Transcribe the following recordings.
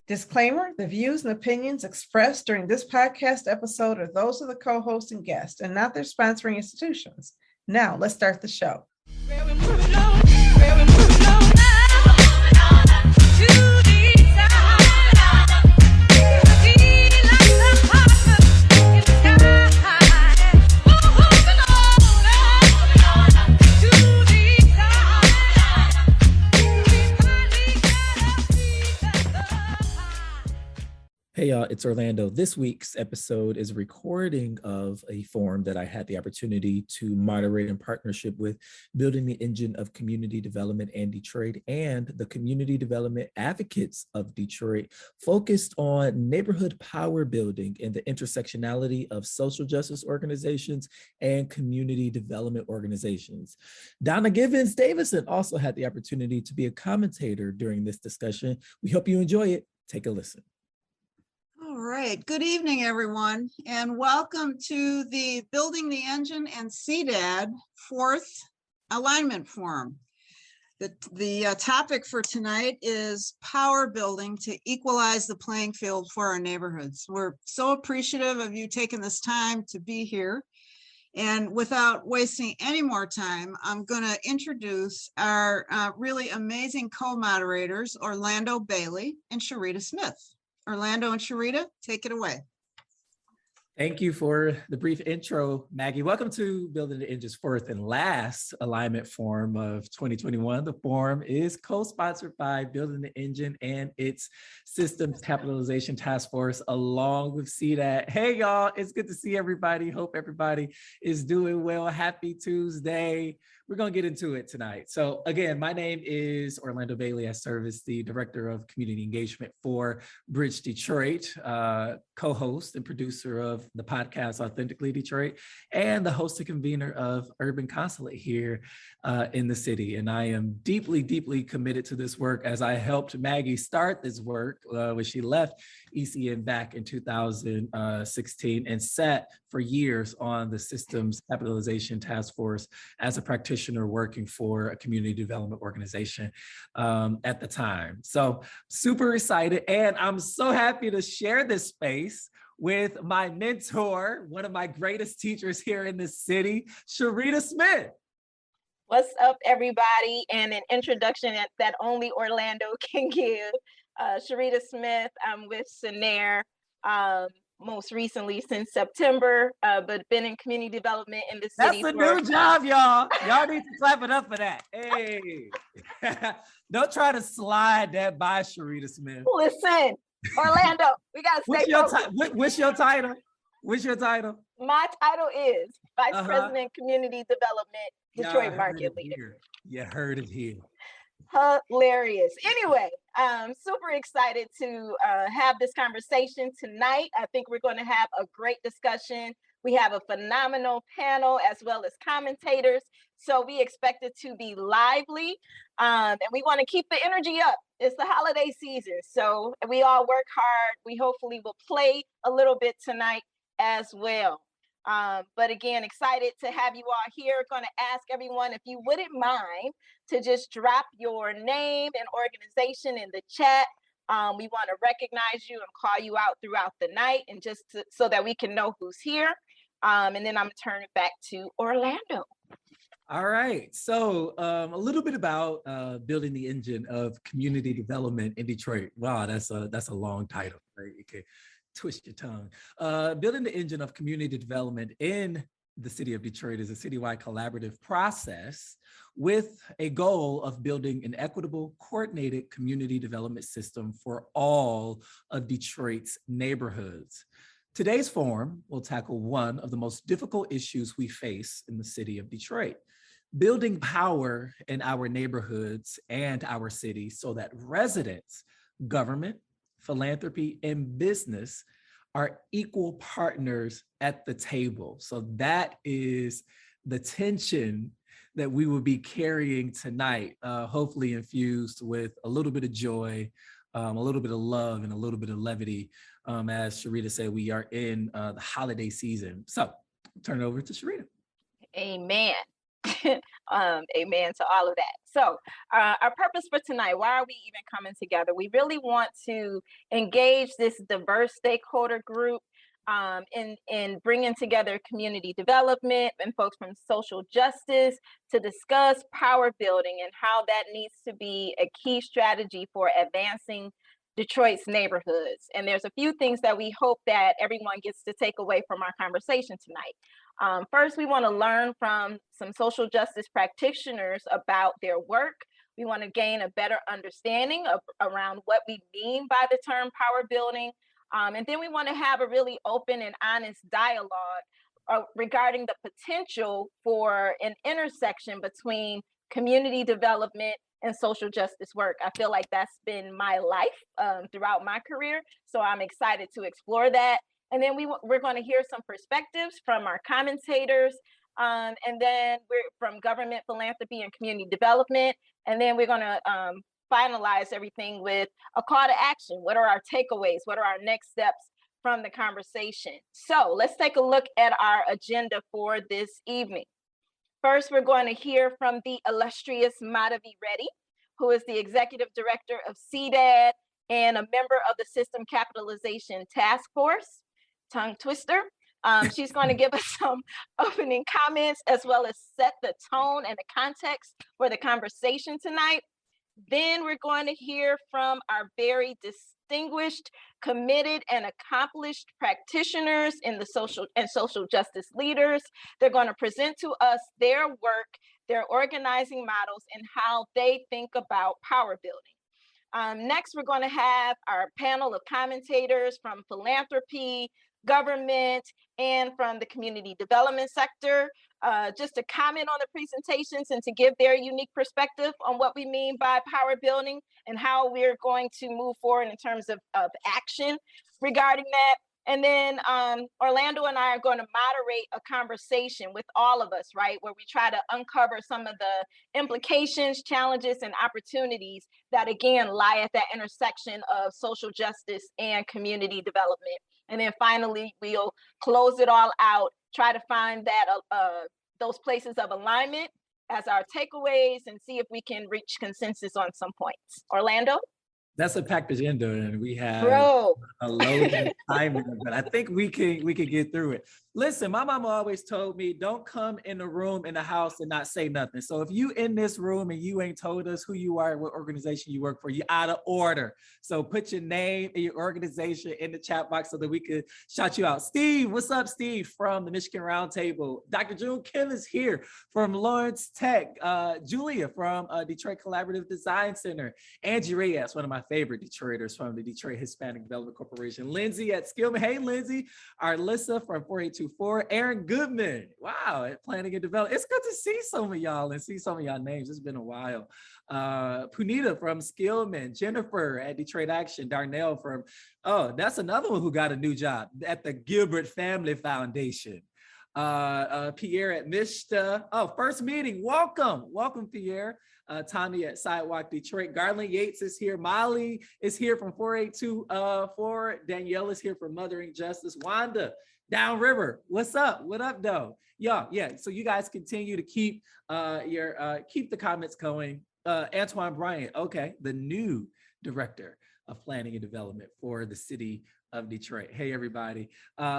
Disclaimer, the views and opinions expressed during this podcast episode are those of the co-host and guest and not their sponsoring institutions. Now, let's start the show. Hey y'all, it's Orlando. This week's episode is a recording of a forum that I had the opportunity to moderate in partnership with Building the Engine of Community Development in Detroit and the Community Development Advocates of Detroit, focused on neighborhood power building and the intersectionality of social justice organizations and community development organizations. Donna Davidson also had the opportunity to be a commentator during this discussion. We hope you enjoy it. Take a listen. All right, good evening, everyone, and welcome to the Building the Engine and CDAD fourth alignment forum. The topic for tonight is power building to equalize the playing field for our neighborhoods. We're so appreciative of you taking this time to be here. And without wasting any more time, I'm going to introduce our really amazing co-moderators, Orlando Bailey and Sherita Smith. Orlando and Sherita, take it away. Thank you for the brief intro, Maggie. Welcome to Building the Engine's fourth and last alignment forum of 2021. The forum is co-sponsored by Building the Engine and its Systems Capitalization Task Force, along with CDAD. Hey, y'all, it's good to see everybody. Hope everybody is doing well. Happy Tuesday. We're going to get into it tonight. So again, my name is Orlando Bailey. I serve as the Director of Community Engagement for Bridge Detroit, co-host and producer of the podcast Authentically Detroit, and the host and convener of Urban Consulate here in the city. And I am deeply, deeply committed to this work as I helped Maggie start this work when she left ECN back in 2016 and sat for years on the Systems Capitalization Task Force as a practitioner working for a community development organization at the time. So super excited, and I'm so happy to share this space with my mentor, one of my greatest teachers here in the city, Sherita Smith. What's up, everybody? And an introduction that only Orlando can give. Sherita Smith, I'm with Cinnaire, most recently since September, but been in community development in the city. That's a new job, y'all. Y'all need to clap it up for that. Hey, don't try to slide that by Sherita Smith. Listen, Orlando, we gotta stay focused. What's your title? What's your title? My title is Vice President Community Development, Detroit Market Leader. You heard it here. Hilarious. Anyway, I'm super excited to have this conversation tonight. I think we're going to have a great discussion. We have a phenomenal panel as well as commentators. So we expect it to be lively, and we want to keep the energy up. It's the holiday season, so we all work hard. We hopefully will play a little bit tonight as well. But again, excited to have you all here. Going to ask everyone if you wouldn't mind to just drop your name and organization in the chat. We want to recognize you and call you out throughout the night, and just so that we can know who's here. And then I'm going to turn it back to Orlando. All right, so a little bit about Building the Engine of Community Development in Detroit. Wow, that's a long title, right? You can twist your tongue. Building the Engine of Community Development in the city of Detroit is a citywide collaborative process with a goal of building an equitable, coordinated community development system for all of Detroit's neighborhoods. Today's forum will tackle one of the most difficult issues we face in the city of Detroit: building power in our neighborhoods and our city so that residents, government, philanthropy, and business are equal partners at the table. So that is the tension that we will be carrying tonight, hopefully infused with a little bit of joy, a little bit of love, and a little bit of levity. As Sherita said, we are in the holiday season. So turn it over to Sherita. Amen. Amen to all of that. So our purpose for tonight, why are we even coming together? We really want to engage this diverse stakeholder group in bringing together community development and folks from social justice to discuss power building and how that needs to be a key strategy for advancing Detroit's neighborhoods. And there's a few things that we hope that everyone gets to take away from our conversation tonight. First, we want to learn from some social justice practitioners about their work. We want to gain a better understanding around what we mean by the term power building. And then we want to have a really open and honest dialogue regarding the potential for an intersection between community development and social justice work. I feel like that's been my life throughout my career. So I'm excited to explore that. And then we're going to hear some perspectives from our commentators. And then we're from government, philanthropy, and community development. And then we're going to finalize everything with a call to action. What are our takeaways? What are our next steps from the conversation? So let's take a look at our agenda for this evening. First, we're going to hear from the illustrious Madahavi Reddy, who is the executive director of CDAD and a member of the System Capitalization Task Force. Tongue twister. She's going to give us some opening comments as well as set the tone and the context for the conversation tonight. Then we're going to hear from our very distinguished, committed, and accomplished practitioners in the social justice leaders. They're going to present to us their work, their organizing models, and how they think about power building. Next, we're going to have our panel of commentators from philanthropy, government, and from the community development sector, just to comment on the presentations and to give their unique perspective on what we mean by power building and how we're going to move forward in terms of action regarding that. And then Orlando and I are going to moderate a conversation with all of us, right, where we try to uncover some of the implications, challenges, and opportunities that, again, lie at that intersection of social justice and community development. And then finally, we'll close it all out, try to find that those places of alignment as our takeaways and see if we can reach consensus on some points. Orlando? That's a packed agenda, and we have a loaded time, but I think we can get through it. Listen, my mama always told me, don't come in the room, in the house, and not say nothing. So if you in this room and you ain't told us who you are, what organization you work for, you out of order. So put your name and your organization in the chat box so that we could shout you out. Steve, what's up, Steve, from the Michigan Roundtable. Dr. June Kim is here from Lawrence Tech. Julia from Detroit Collaborative Design Center. Angie Reyes, one of my favorite Detroiters from the Detroit Hispanic Development Corporation. Lindsay at Skillman. Hey, Lindsay. Arlyssa from 4824. Aaron Goodman. Wow, at Planning and Development. It's good to see some of y'all and see some of y'all names. It's been a while. Punita from Skillman. Jennifer at Detroit Action. Darnell from, that's another one who got a new job at the Gilbert Family Foundation. Pierre at Mishta. First meeting. Welcome, Pierre. Tommy at Sidewalk Detroit. Garland Yates is here. Molly is here from 4824. Danielle is here from Mothering Justice. Wanda, Downriver. What's up? What up, though? Yeah. So you guys continue to keep keep the comments going. Antoine Bryant, okay, the new director of planning and development for the city of Detroit. Hey, everybody.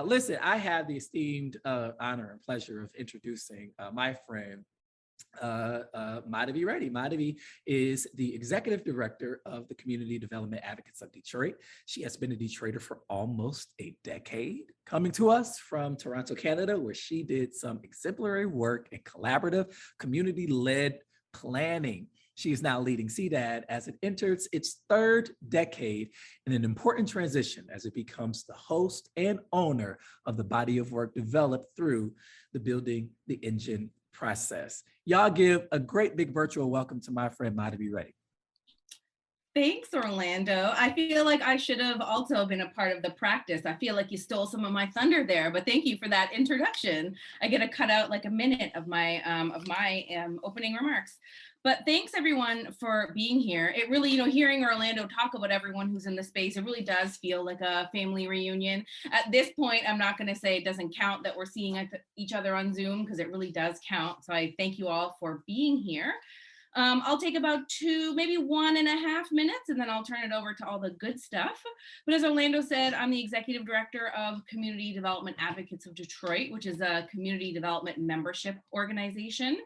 Listen, I have the esteemed honor and pleasure of introducing my friend, Madahavi Reddy. Madahavi is the executive director of the Community Development Advocates of Detroit. She has been a Detroiter for almost a decade, coming to us from Toronto, Canada, where she did some exemplary work in collaborative, community-led planning. She is now leading CDAD as it enters its third decade in an important transition as it becomes the host and owner of the body of work developed through the Building the Engine process. Y'all give a great big virtual welcome to my friend Madahavi Reddy. Thanks, Orlando. I feel like I should have also been a part of the practice. I feel like you stole some of my thunder there, but thank you for that introduction. I get to cut out like a minute of my opening remarks. But thanks everyone for being here. It really, hearing Orlando talk about everyone who's in the space, it really does feel like a family reunion. At this point, I'm not going to say it doesn't count that we're seeing each other on Zoom, because it really does count. So I thank you all for being here. I'll take about 1.5 minutes, and then I'll turn it over to all the good stuff. But as Orlando said, I'm the Executive Director of Community Development Advocates of Detroit, which is a community development membership organization.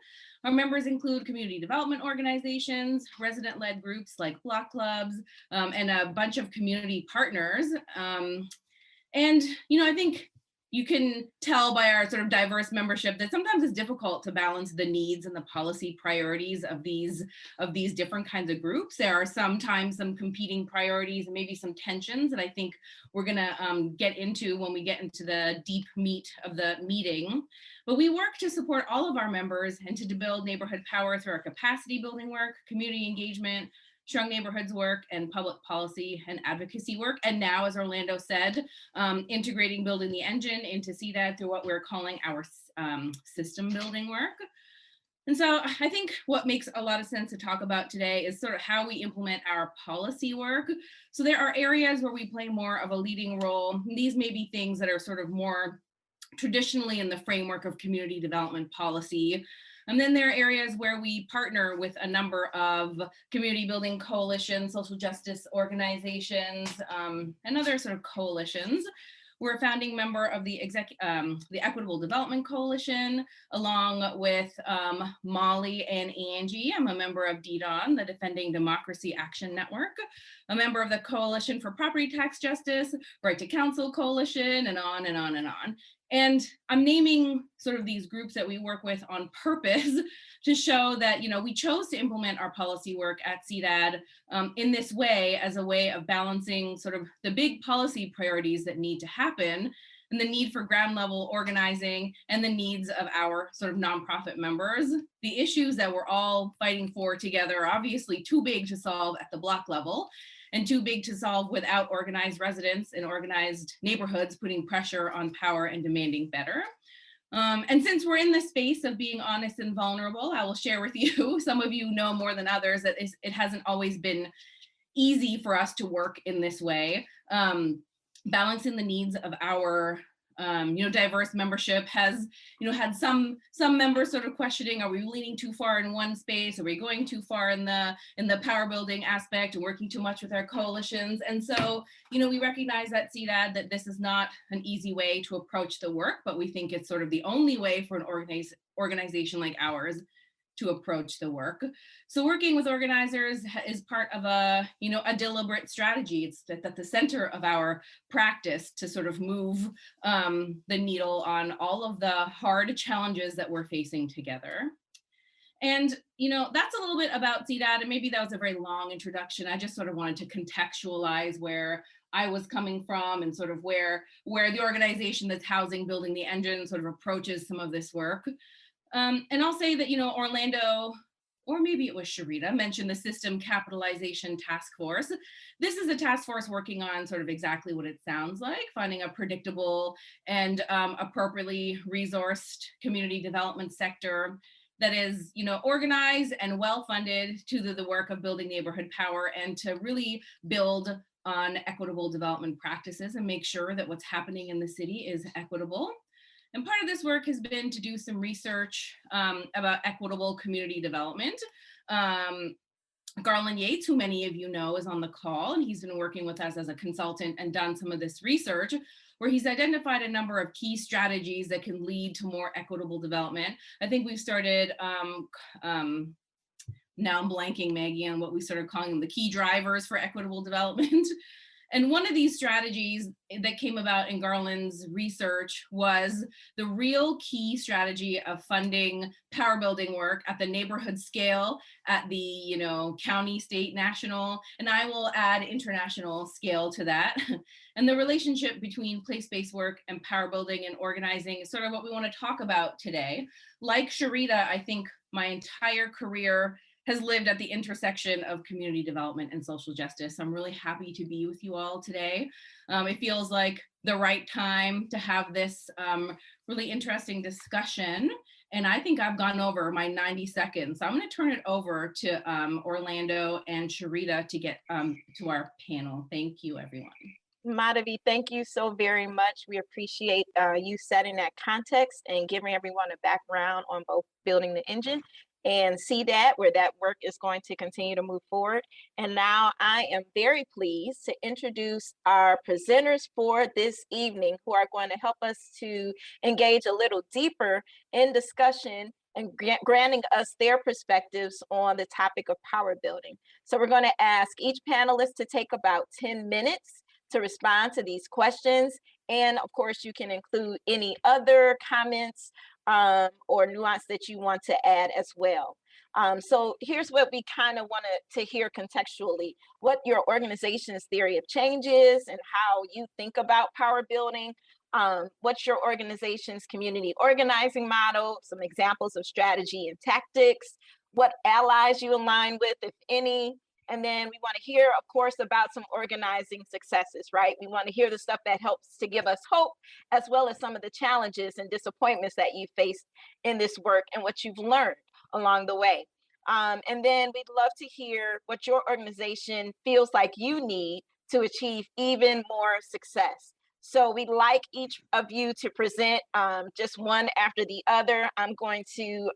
Our members include community development organizations, resident-led groups like block clubs, and a bunch of community partners. I think you can tell by our sort of diverse membership that sometimes it's difficult to balance the needs and the policy priorities of these different kinds of groups. There are sometimes some competing priorities and maybe some tensions that I think we're gonna get into when we get into the deep meat of the meeting. But we work to support all of our members and to build neighborhood power through our capacity building work, community engagement, strong neighborhoods work, and public policy and advocacy work. And now, as Orlando said, integrating building the engine into CDAD through what we're calling our system building work. And so I think what makes a lot of sense to talk about today is sort of how we implement our policy work. So there are areas where we play more of a leading role. These may be things that are sort of more traditionally in the framework of community development policy. And then there are areas where we partner with a number of community building coalitions, social justice organizations, and other sort of coalitions. We're a founding member of the Equitable Development Coalition, along with Molly and Angie. I'm a member of DDON, the Defending Democracy Action Network, a member of the Coalition for Property Tax Justice, Right to Counsel Coalition, and on and on and on. And I'm naming sort of these groups that we work with on purpose to show that, we chose to implement our policy work at CDAD in this way as a way of balancing sort of the big policy priorities that need to happen and the need for ground level organizing and the needs of our sort of nonprofit members. The issues that we're all fighting for together are obviously too big to solve at the block level, and too big to solve without organized residents and organized neighborhoods putting pressure on power and demanding better. And since we're in the space of being honest and vulnerable, I will share with you, some of you know more than others, that it hasn't always been easy for us to work in this way. Balancing the needs of our diverse membership has, had some members sort of questioning, are we leaning too far in one space? Are we going too far in the power building aspect and working too much with our coalitions? And so, we recognize at CDAD that this is not an easy way to approach the work, but we think it's sort of the only way for an organization like ours to approach the work. So working with organizers is part of a deliberate strategy. It's at the center of our practice to sort of move the needle on all of the hard challenges that we're facing together. And, that's a little bit about CDAD, and maybe that was a very long introduction. I just sort of wanted to contextualize where I was coming from and sort of where the organization that's housing Building the Engine sort of approaches some of this work. And I'll say that, Orlando, or maybe it was Sherita, mentioned the System Capitalization Task Force. This is a task force working on sort of exactly what it sounds like, finding a predictable and appropriately resourced community development sector that is, organized and well-funded to the work of building neighborhood power and to really build on equitable development practices and make sure that what's happening in the city is equitable. And part of this work has been to do some research about equitable community development. Garland Yates, who many of you know, is on the call, and he's been working with us as a consultant and done some of this research where he's identified a number of key strategies that can lead to more equitable development. I think we've started, now I'm blanking, Maggie, on what we started calling them the key drivers for equitable development. And one of these strategies that came about in Garland's research was the real key strategy of funding power building work at the neighborhood scale, at the county, state, national, and I will add international scale to that. And the relationship between place-based work and power building and organizing is sort of what we want to talk about today. Like Sherita, I think my entire career has lived at the intersection of community development and social justice. I'm really happy to be with you all today. It feels like the right time to have this really interesting discussion. And I think I've gone over my 90 seconds. So I'm going to turn it over to Orlando and Sherita to get to our panel. Thank you, everyone. Madahavi, thank you so very much. We appreciate you setting that context and giving everyone a background on both building the engine and CDAD, where that work is going to continue to move forward. And now I am very pleased to introduce our presenters for this evening, who are going to help us to engage a little deeper in discussion and granting us their perspectives on the topic of power building. So we're going to ask each panelist to take about 10 minutes to respond to these questions. And of course, you can include any other comments or nuance that you want to add as well. So here's what we kind of wanted to hear contextually: what your organization's theory of change is and how you think about power building. What's your organization's community organizing model, some examples of strategy and tactics, what allies you align with, if any. And then we want to hear, of course, about some organizing successes, right? We want to hear the stuff that helps to give us hope, as well as some of the challenges and disappointments that you faced in this work and what you've learned along the way. And then we'd love to hear what your organization feels like you need to achieve even more success. So we'd like each of you to present just one after the other. I'm going to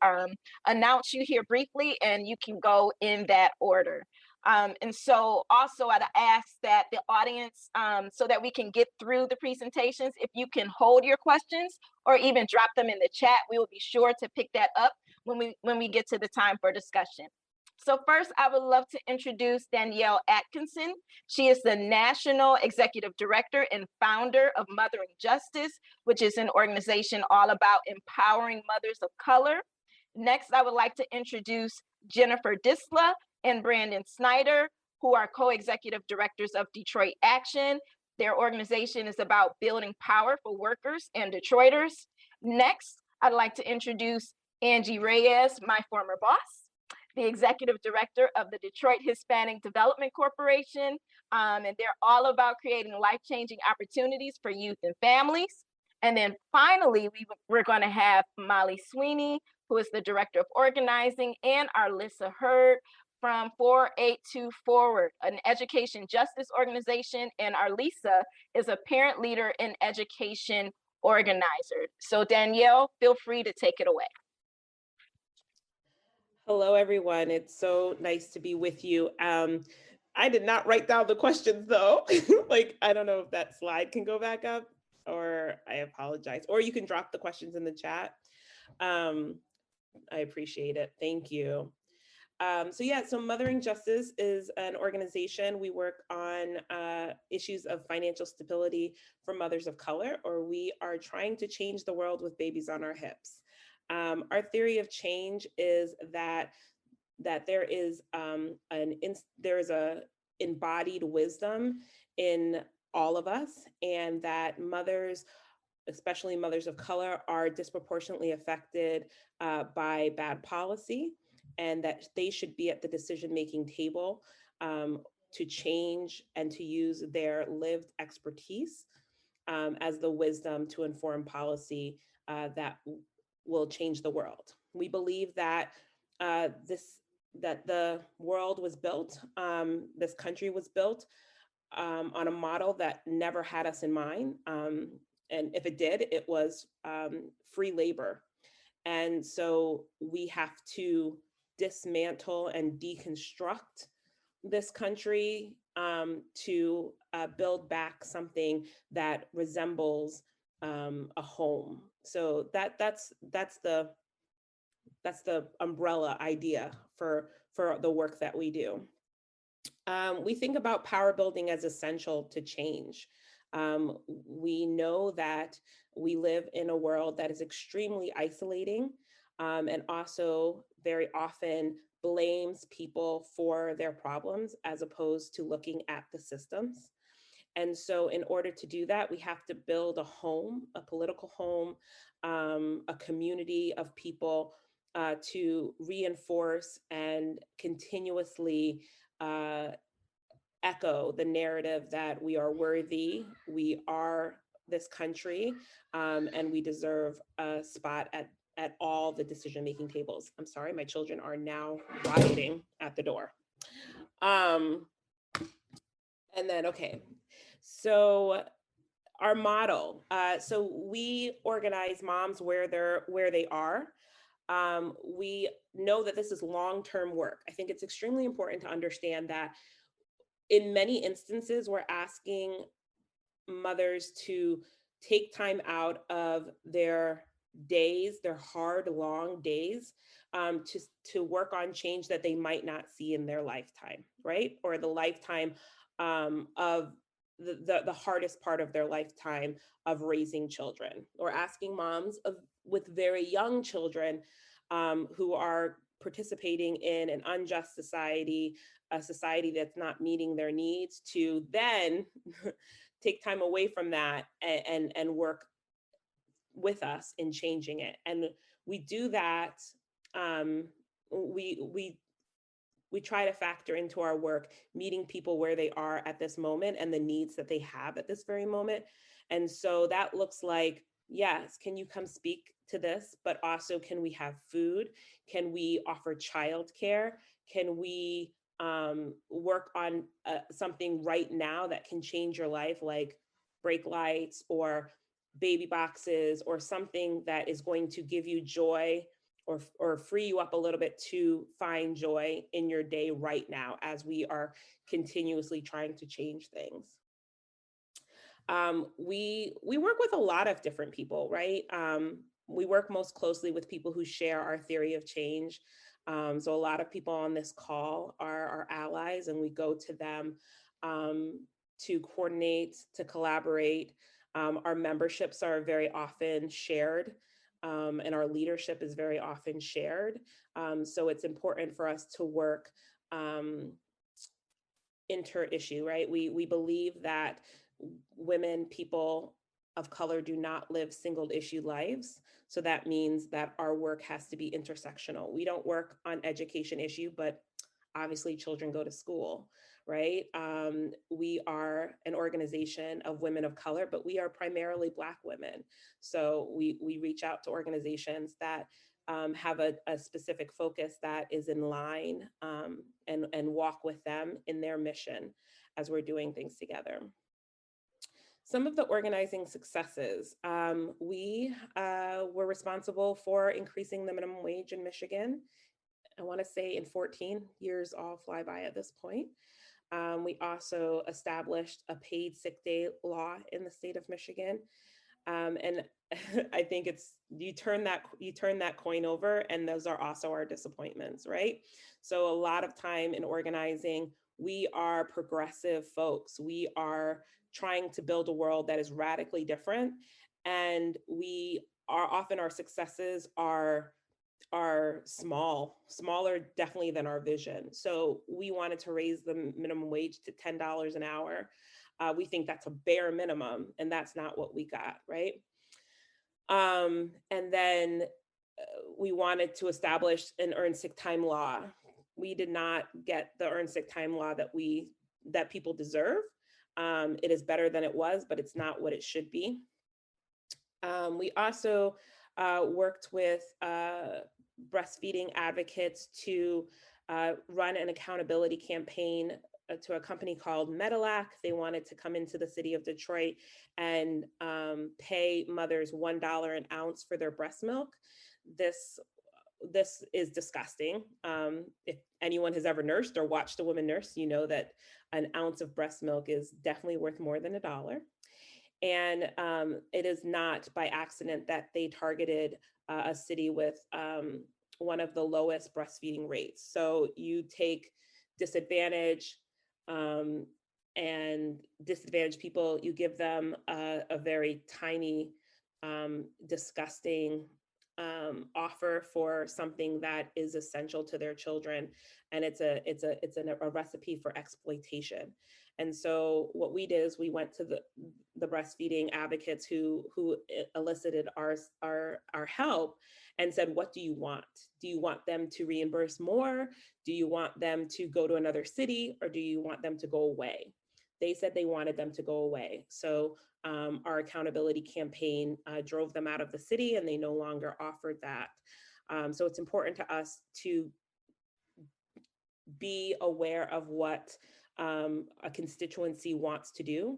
announce you here briefly, and you can go in that order. And so also I'd ask that the audience, so that we can get through the presentations, if you can hold your questions or even drop them in the chat, we will be sure to pick that up when we get to the time for discussion. So first, I would love to introduce Danielle Atkinson. She is the National Executive Director and founder of Mothering Justice, which is an organization all about empowering mothers of color. Next, I would like to introduce Jennifer Disla and Branden Snyder, who are co-executive directors of Detroit Action. Their organization is about building power for workers and Detroiters. Next, I'd like to introduce Angie Reyes, my former boss, the executive director of the Detroit Hispanic Development Corporation. And they're all about creating life-changing opportunities for youth and families. And then finally, we're going to have Molly Sweeney, who is the director of organizing, and Arlyssa from 482 Forward, an education justice organization, and Arlyssa is a parent leader and education organizer. So Danielle, feel free to take it away. Hello, everyone. It's so nice to be with you. I did not write down the questions though. Like, I don't know if that slide can go back up, or I apologize, or you can drop the questions in the chat. I appreciate it. Thank you. So Mothering Justice is an organization. We work on issues of financial stability for mothers of color, or we are trying to change the world with babies on our hips. Our theory of change is that there is a embodied wisdom in all of us, and that mothers, especially mothers of color, are disproportionately affected by bad policy, and that they should be at the decision-making table to change and to use their lived expertise as the wisdom to inform policy that will change the world. We believe that that the world was built, this country was built on a model that never had us in mind. And if it did, it was free labor. And so we have to dismantle and deconstruct this country to build back something that resembles a home. So that's the umbrella idea for the work that we do. We think about power building as essential to change. We know that we live in a world that is extremely isolating, and also very often blames people for their problems as opposed to looking at the systems. And so in order to do that, we have to build a home, a political home, a community of people to reinforce and continuously echo the narrative that we are worthy, we are this country, and we deserve a spot at all the decision-making tables. I'm sorry, my children are now rioting at the door. And then, okay, so our model. So we organize moms where they are. We know that this is long-term work. I think it's extremely important to understand that in many instances, we're asking mothers to take time out of their days, their hard, long days, to work on change that they might not see in their lifetime, right? Or the lifetime of the hardest part of their lifetime of raising children, or asking moms with very young children who are participating in an unjust society, a society that's not meeting their needs, to then take time away from that and work with us in changing it. And we do that. We try to factor into our work meeting people where they are at this moment and the needs that they have at this very moment. And so that looks like, yes, can you come speak to this? But also, can we have food? Can we offer childcare? Can we work on something right now that can change your life, like brake lights or baby boxes, or something that is going to give you joy or free you up a little bit to find joy in your day right now, as we are continuously trying to change things. We work with a lot of different people, right? We work most closely with people who share our theory of change. So a lot of people on this call are our allies, and we go to them to coordinate, to collaborate. Our memberships are very often shared, and our leadership is very often shared. So it's important for us to work inter-issue, right? We believe that women, people of color, do not live single issue lives. So that means that our work has to be intersectional. We don't work on education issue, but obviously children go to school, right? We are an organization of women of color, but we are primarily Black women. So we reach out to organizations that have a specific focus that is in line, and walk with them in their mission as we're doing things together. Some of the organizing successes, we were responsible for increasing the minimum wage in Michigan. I want to say in 14 years, all fly by at this point. We also established a paid sick day law in the state of Michigan. And I think you turn that coin over, and those are also our disappointments, right? So a lot of time in organizing, we are progressive folks. We are trying to build a world that is radically different. And our successes are smaller definitely than our vision. So we wanted to raise the minimum wage to $10 an hour. We think that's a bare minimum, and that's not what we got, right? And then we wanted to establish an earned sick time law. We did not get the earned sick time law that people deserve. It is better than it was, but it's not what it should be. We also worked with breastfeeding advocates to run an accountability campaign to a company called Medalac. They wanted to come into the city of Detroit and pay mothers $1 an ounce for their breast milk. This is disgusting. If anyone has ever nursed or watched a woman nurse, you know that an ounce of breast milk is definitely worth more than $1. And it is not by accident that they targeted a city with one of the lowest breastfeeding rates. So you take disadvantaged and disadvantaged people, you give them a very tiny, disgusting offer for something that is essential to their children, and it's a recipe for exploitation. And so what we did is we went to the breastfeeding advocates who elicited our help and said, what do you want? Do you want them to reimburse more? Do you want them to go to another city, or do you want them to go away? they said they wanted them to go away. So our accountability campaign drove them out of the city, and they no longer offered that. So it's important to us to be aware of what a constituency wants to do,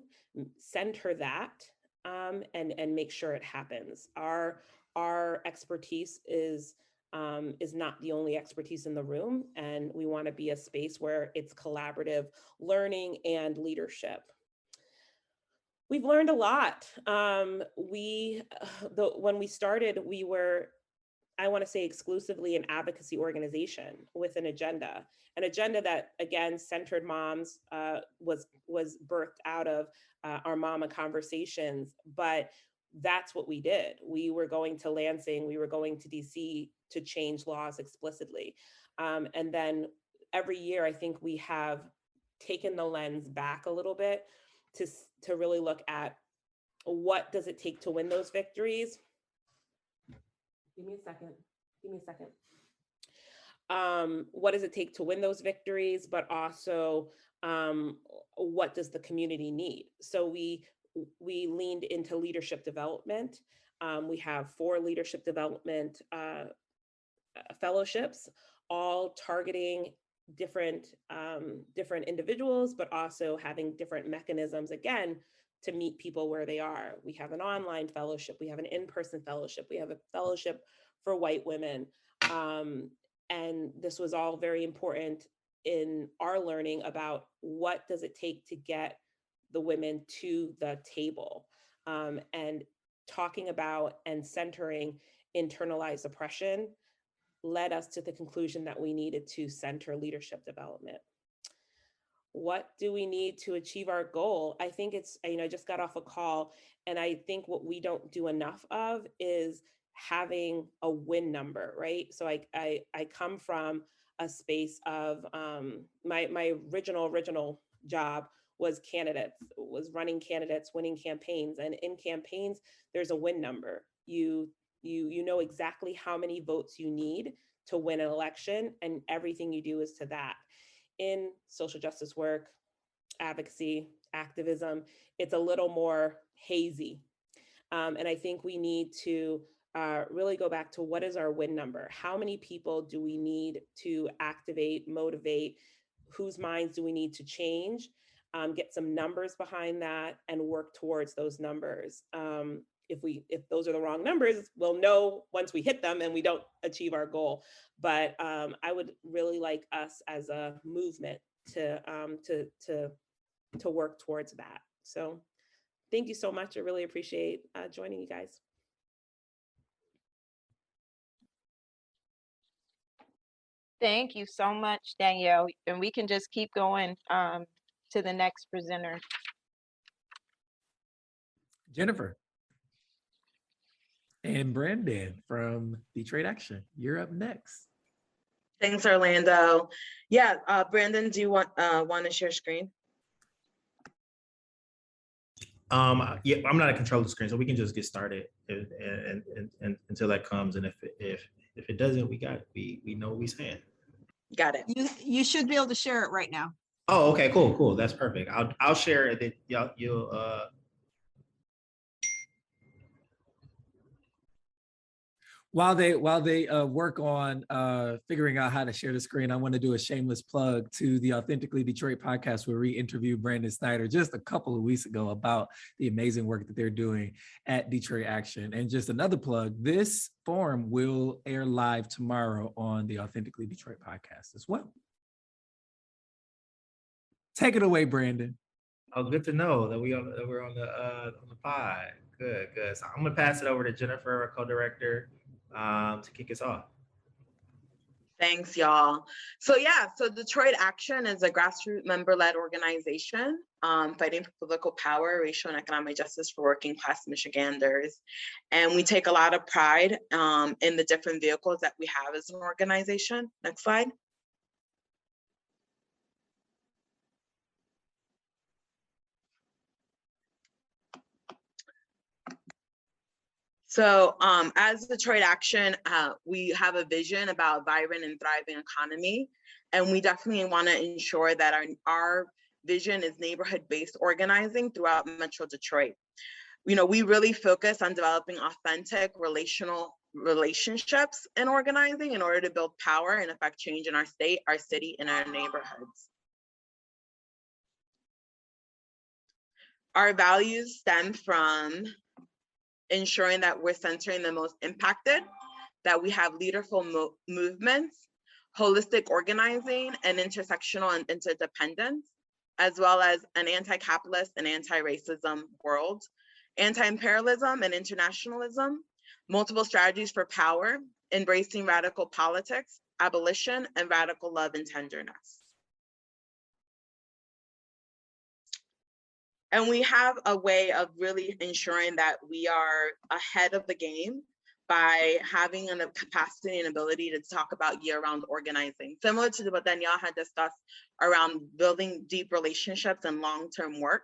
center that, and make sure it happens. Our expertise is not the only expertise in the room, and we want to be a space where it's collaborative learning and leadership. We've learned a lot. When we started, we were, I want to say, exclusively an advocacy organization with an agenda that, again, centered moms, was birthed out of our mama conversations. But that's what we did. We were going to Lansing, we were going to DC to change laws explicitly. And then every year, I think we have taken the lens back a little bit to really look at what does it take to win those victories. Give me a second. What does it take to win those victories, but also what does the community need? So we leaned into leadership development. We have 4 leadership development fellowships, all targeting different individuals, but also having different mechanisms, again, to meet people where they are. We have an online fellowship, we have an in-person fellowship, we have a fellowship for white women. And this was all very important in our learning about what does it take to get the women to the table, and talking about and centering internalized oppression led us to the conclusion that we needed to center leadership development. What do we need to achieve our goal? I think it's, I just got off a call, and I think what we don't do enough of is having a win number, right? So I come from a space of my original job was running candidates, winning campaigns. And in campaigns, there's a win number. You know exactly how many votes you need to win an election, and everything you do is to that. In social justice work, advocacy, activism, it's a little more hazy. And I think we need to really go back to what is our win number? How many people do we need to activate, motivate? Whose minds do we need to change? Get some numbers behind that and work towards those numbers. If those are the wrong numbers, we'll know once we hit them and we don't achieve our goal. But I would really like us as a movement to work towards that. So thank you so much. I really appreciate joining you guys. Thank you so much, Danielle. And we can just keep going to the next presenter. Jennifer and Branden from Detroit Action. You're up next. Thanks, Orlando. Yeah, Branden, do you want to share screen? Yeah, I'm not in control of the screen, so we can just get started and until that comes. And if it doesn't, we know what we're saying. Got it. You should be able to share it right now. Oh, okay, cool. That's perfect. I'll share it. That you'll While they work on figuring out how to share the screen, I want to do a shameless plug to the Authentically Detroit podcast, where we interviewed Branden Snyder just a couple of weeks ago about the amazing work that they're doing at Detroit Action. And just another plug, this forum will air live tomorrow on the Authentically Detroit podcast as well. Take it away, Branden. Oh, good to know that we're on the pod. Good. So I'm gonna pass it over to Jennifer, our co-director, to kick us off. Thanks, y'all. So Detroit Action is a grassroots member-led organization fighting for political power, racial and economic justice for working class Michiganders. And we take a lot of pride in the different vehicles that we have as an organization. Next slide. So as Detroit Action, we have a vision about vibrant and thriving economy, and we definitely want to ensure that our vision is neighborhood-based organizing throughout Metro Detroit. We really focus on developing authentic relational relationships in organizing in order to build power and affect change in our state, our city, and our neighborhoods. Our values stem from ensuring that we're centering the most impacted, that we have leaderful movements, holistic organizing, and intersectional and interdependence, as well as an anti-capitalist and anti-racism world, anti-imperialism and internationalism, multiple strategies for power, embracing radical politics, abolition, and radical love and tenderness. And we have a way of really ensuring that we are ahead of the game by having a capacity and ability to talk about year-round organizing. Similar to what Danielle had discussed around building deep relationships and long-term work,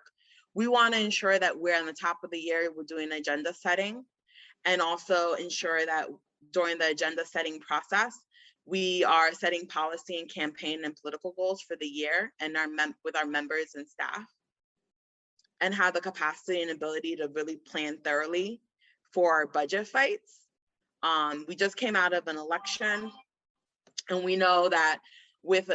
we want to ensure that we're on the top of the year, we're doing agenda setting, and also ensure that during the agenda setting process, we are setting policy and campaign and political goals for the year and with our members and staff, and have the capacity and ability to really plan thoroughly for our budget fights. We just came out of an election, and we know that with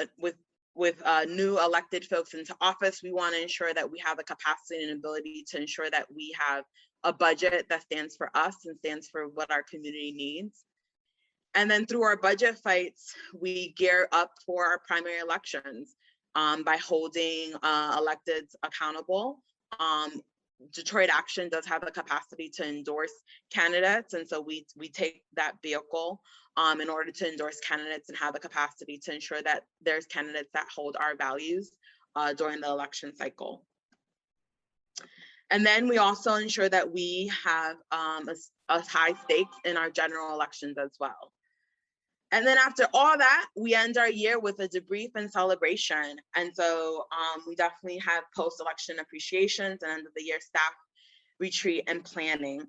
new elected folks into office, we want to ensure that we have the capacity and ability to ensure that we have a budget that stands for us and stands for what our community needs. And then through our budget fights, we gear up for our primary elections by holding electeds accountable. Detroit Action does have the capacity to endorse candidates, and so we take that vehicle in order to endorse candidates and have the capacity to ensure that there's candidates that hold our values during the election cycle. And then we also ensure that we have a high stakes in our general elections as well. And then after all that, we end our year with a debrief and celebration. And so we definitely have post-election appreciations and end of the year staff retreat and planning.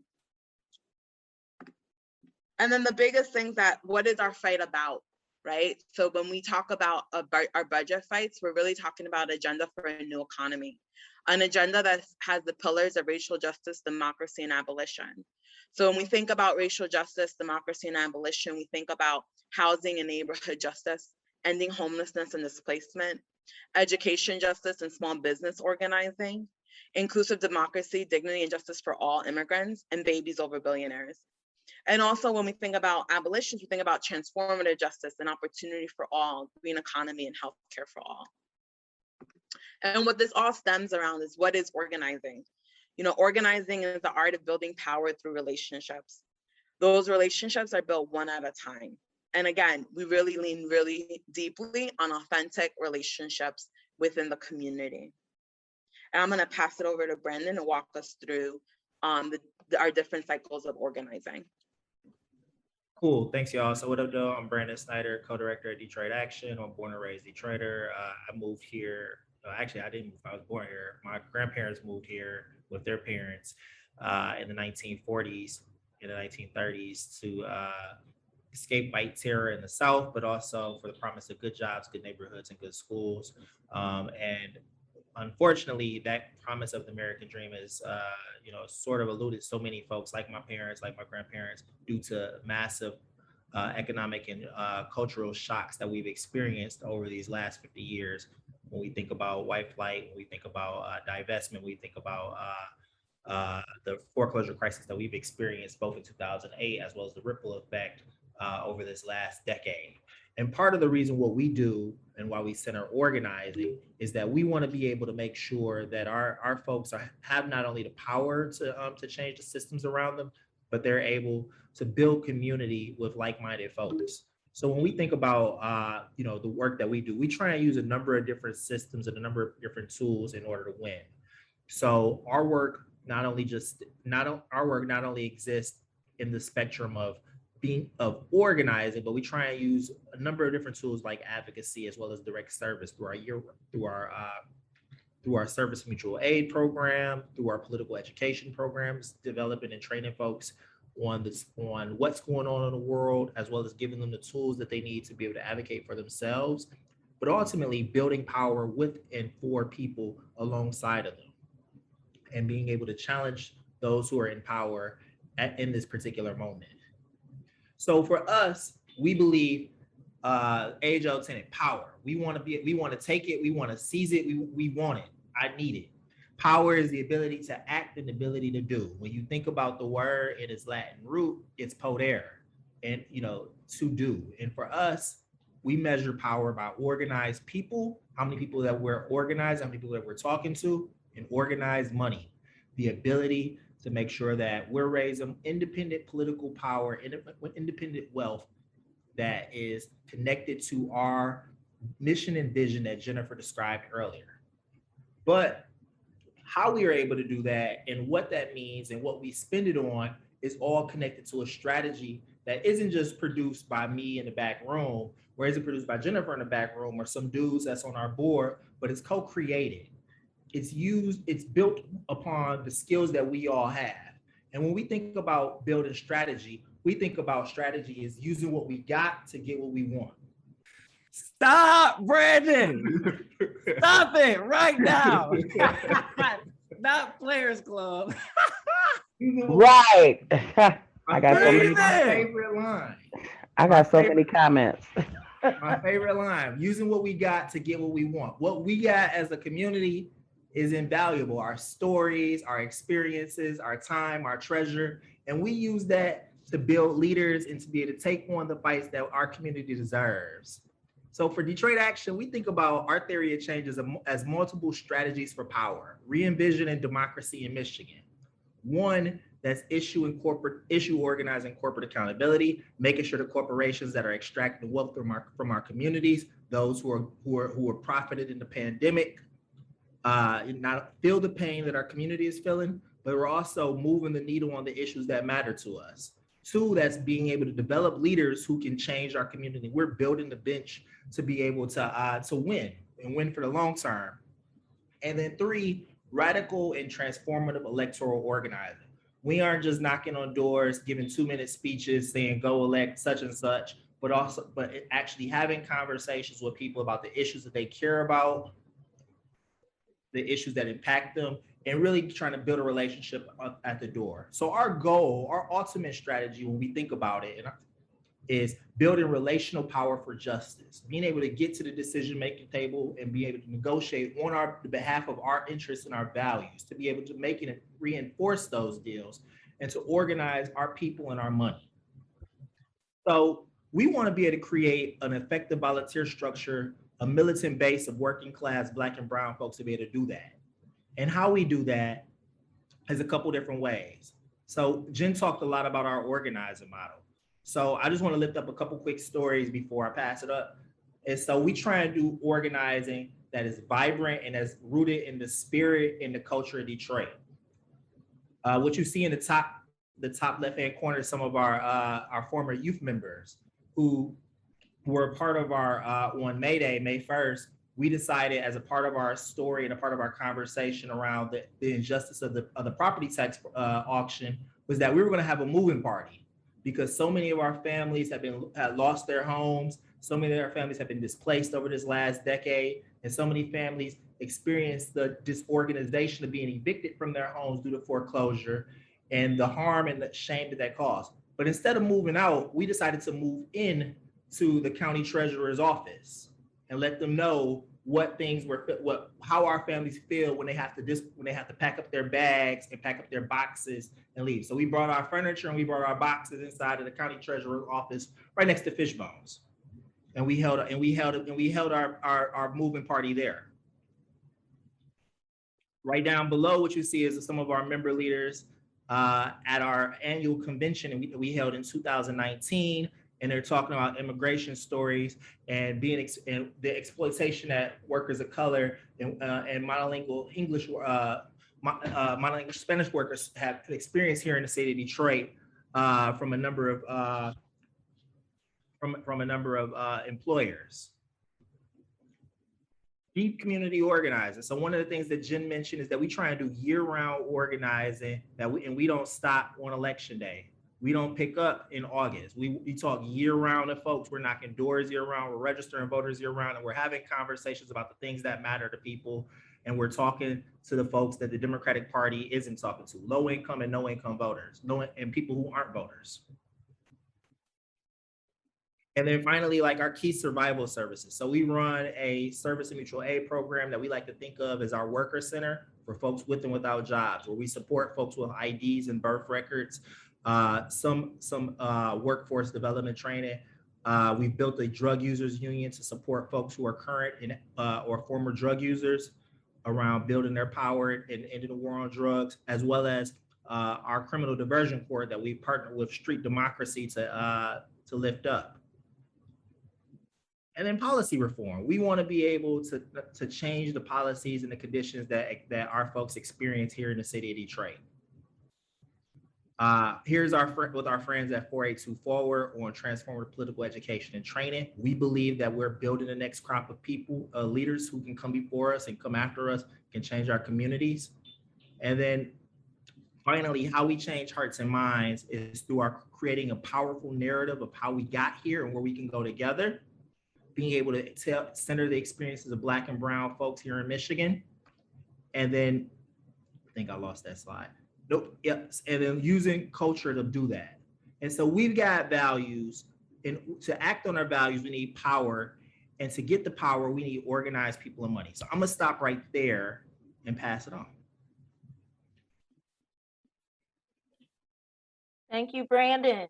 And then the biggest thing that, what is our fight about, right? So when we talk about our budget fights, we're really talking about agenda for a new economy, an agenda that has the pillars of racial justice, democracy, and abolition. So when we think about racial justice, democracy, and abolition, we think about housing and neighborhood justice, ending homelessness and displacement, education justice and small business organizing, inclusive democracy, dignity, and justice for all immigrants, and babies over billionaires. And also when we think about abolition, we think about transformative justice and opportunity for all, green economy, and healthcare for all. And what this all stems around is, what is organizing? Organizing is the art of building power through relationships. Those relationships are built one at a time. And again, we really lean really deeply on authentic relationships within the community. And I'm going to pass it over to Branden to walk us through our different cycles of organizing. Cool, thanks y'all. So what up though, I'm Branden Snyder, co-director at Detroit Action. I'm born and raised Detroiter. I moved here, actually I didn't move, I was born here. My grandparents moved here with their parents in the 1940s, in the 1930s to escape white terror in the South, but also for the promise of good jobs, good neighborhoods, and good schools. And unfortunately, that promise of the American dream is, sort of eluded so many folks, like my parents, like my grandparents, due to massive economic and cultural shocks that we've experienced over these last 50 years. When we think about white flight, when we think about divestment, we think about the foreclosure crisis that we've experienced both in 2008 as well as the ripple effect over this last decade. And part of the reason what we do and why we center organizing is that we want to be able to make sure that our folks have not only the power to change the systems around them, but they're able to build community with like-minded folks. So when we think about the work that we do, we try and use a number of different systems and a number of different tools in order to win. So our work not only exists in the spectrum of organizing, but we try and use a number of different tools like advocacy as well as direct service through our service mutual aid program, through our political education programs, developing and training folks on what's going on in the world, as well as giving them the tools that they need to be able to advocate for themselves, but ultimately building power with and for people alongside of them, and being able to challenge those who are in power in this particular moment. So for us, we believe age-old tenet, power. We want to take it, we want to seize it, we want it. I need it. Power is the ability to act and the ability to do. When you think about the word in its Latin root, it's podere, and to do. And for us, we measure power by organized people, how many people that we're organized, how many people that we're talking to, and organized money. The ability to make sure that we're raising independent political power, independent wealth that is connected to our mission and vision that Jennifer described earlier. But how we are able to do that and what that means and what we spend it on is all connected to a strategy that isn't just produced by me in the back room, or isn't produced by Jennifer in the back room or some dudes that's on our board, but it's co-created. It's built upon the skills that we all have. And when we think about building strategy, we think about strategy as using what we got to get what we want. Stop, Branden. Stop it right now. Not Players Club. Right. I got so many. My favorite line. I got so many comments. My favorite line, using what we got to get what we want. What we got as a community is invaluable. Our stories, our experiences, our time, our treasure. And we use that to build leaders and to be able to take on the fights that our community deserves. So for Detroit Action, we think about our theory of change as multiple strategies for power, re-envisioning democracy in Michigan. One, that's issue organizing corporate accountability, making sure the corporations that are extracting wealth from our communities, those who are profited in the pandemic, not feel the pain that our community is feeling, but we're also moving the needle on the issues that matter to us. Two, that's being able to develop leaders who can change our community. We're building the bench to be able to win and win for the long term. And then three, radical and transformative electoral organizing. We aren't just knocking on doors, giving 2-minute speeches saying go elect such and such, but actually having conversations with people about the issues that they care about, the issues that impact them, and really trying to build a relationship at the door. So our goal, our ultimate strategy when we think about it, is building relational power for justice, being able to get to the decision-making table and be able to negotiate on the behalf of our interests and our values, to be able to make and reinforce those deals, and to organize our people and our money. So we want to be able to create an effective volunteer structure, a militant base of working class Black and brown folks to be able to do that. And how we do that is a couple different ways. So Jen talked a lot about our organizing model. So I just want to lift up a couple quick stories before I pass it up. And so we try and do organizing that is vibrant and that's rooted in the spirit and the culture of Detroit. What you see in the top left-hand corner is some of our former youth members who were part of our on May Day, May 1st. We decided as a part of our story and a part of our conversation around the injustice of the property tax auction was that we were going to have a moving party, because so many of our families had lost their homes. So many of our families have been displaced over this last decade. And so many families experienced the disorganization of being evicted from their homes due to foreclosure and the harm and the shame that caused. But instead of moving out, we decided to move in to the county treasurer's office and let them know how our families feel when they have to pack up their bags and pack up their boxes and leave. So we brought our furniture and we brought our boxes inside of the county treasurer's office right next to Fishbones, and we held our moving party there. Right down below, what you see is some of our member leaders at our annual convention we held in 2019. And they're talking about immigration stories and and the exploitation that workers of color and monolingual English, monolingual Spanish workers have experienced here in the city of Detroit from a number of employers. Deep community organizing. So one of the things that Jen mentioned is that we try and do year-round organizing, and we don't stop on election day. We don't pick up in August. We talk year round to folks. We're knocking doors year round. We're registering voters year round, and we're having conversations about the things that matter to people. And we're talking to the folks that the Democratic Party isn't talking to: low income and no income voters, and people who aren't voters. And then finally, like our key survival services. So we run a service and mutual aid program that we like to think of as our worker center for folks with and without jobs, where we support folks with IDs and birth records, some workforce development training. We've built a drug users union to support folks who are current or former drug users around building their power and ending the war on drugs, as well as our criminal diversion court that we partnered with Street Democracy to lift up. And then policy reform. We want to be able to change the policies and the conditions that our folks experience here in the city of Detroit. Here's with our friends at 482 Forward on transformative political education and training. We believe that we're building the next crop of people, leaders who can come before us and come after us, can change our communities. And then finally, how we change hearts and minds is through our creating a powerful narrative of how we got here and where we can go together. Being able to center the experiences of Black and Brown folks here in Michigan. And then, I think I lost that slide. Nope, yep. And then using culture to do that. And so we've got values, and to act on our values, we need power. And to get the power, we need organized people and money. So I'm gonna stop right there and pass it on. Thank you, Branden.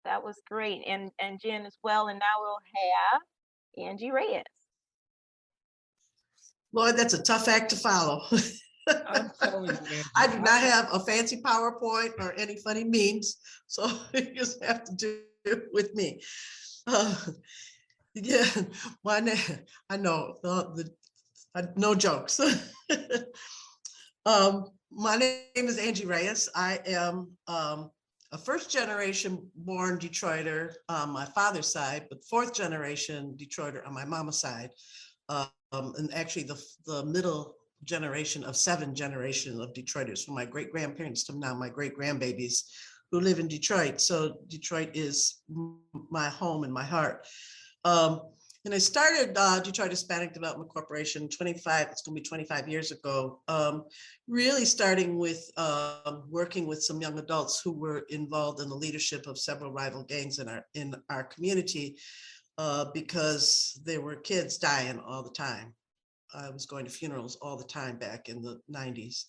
That was great. And Jen as well. And now we'll have Angie Reyes. Lord, that's a tough act to follow. I do not have a fancy PowerPoint or any funny memes, so you just have to do it with me. Yeah, my name, I know, no jokes. My name is Angie Reyes. I am a first generation born Detroiter on my father's side, but fourth generation Detroiter on my mama's side. And actually the middle generation of 7 generations of Detroiters, from my great grandparents to now my great grandbabies who live in Detroit. So Detroit is my home and my heart. And I started Detroit Hispanic Development Corporation it's going to be 25 years ago, really starting with working with some young adults who were involved in the leadership of several rival gangs in our community because there were kids dying all the time. I was going to funerals all the time back in the 90s,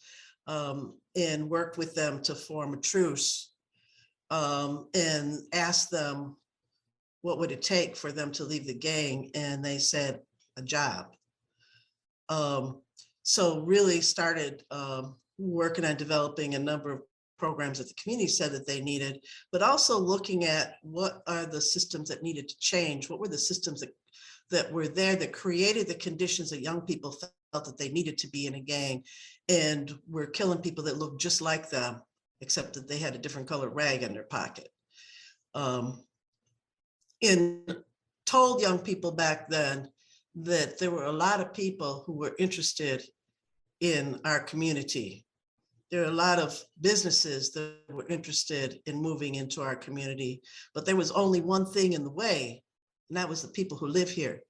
and worked with them to form a truce and asked them, what would it take for them to leave the gang? And they said, a job. So really started working on developing a number of programs that the community said that they needed, but also looking at what are the systems that needed to change? What were the systems that were there that created the conditions that young people felt that they needed to be in a gang and were killing people that looked just like them, except that they had a different colored rag in their pocket. And told young people back then that there were a lot of people who were interested in our community. There are a lot of businesses that were interested in moving into our community, but there was only one thing in the way, and that was the people who live here.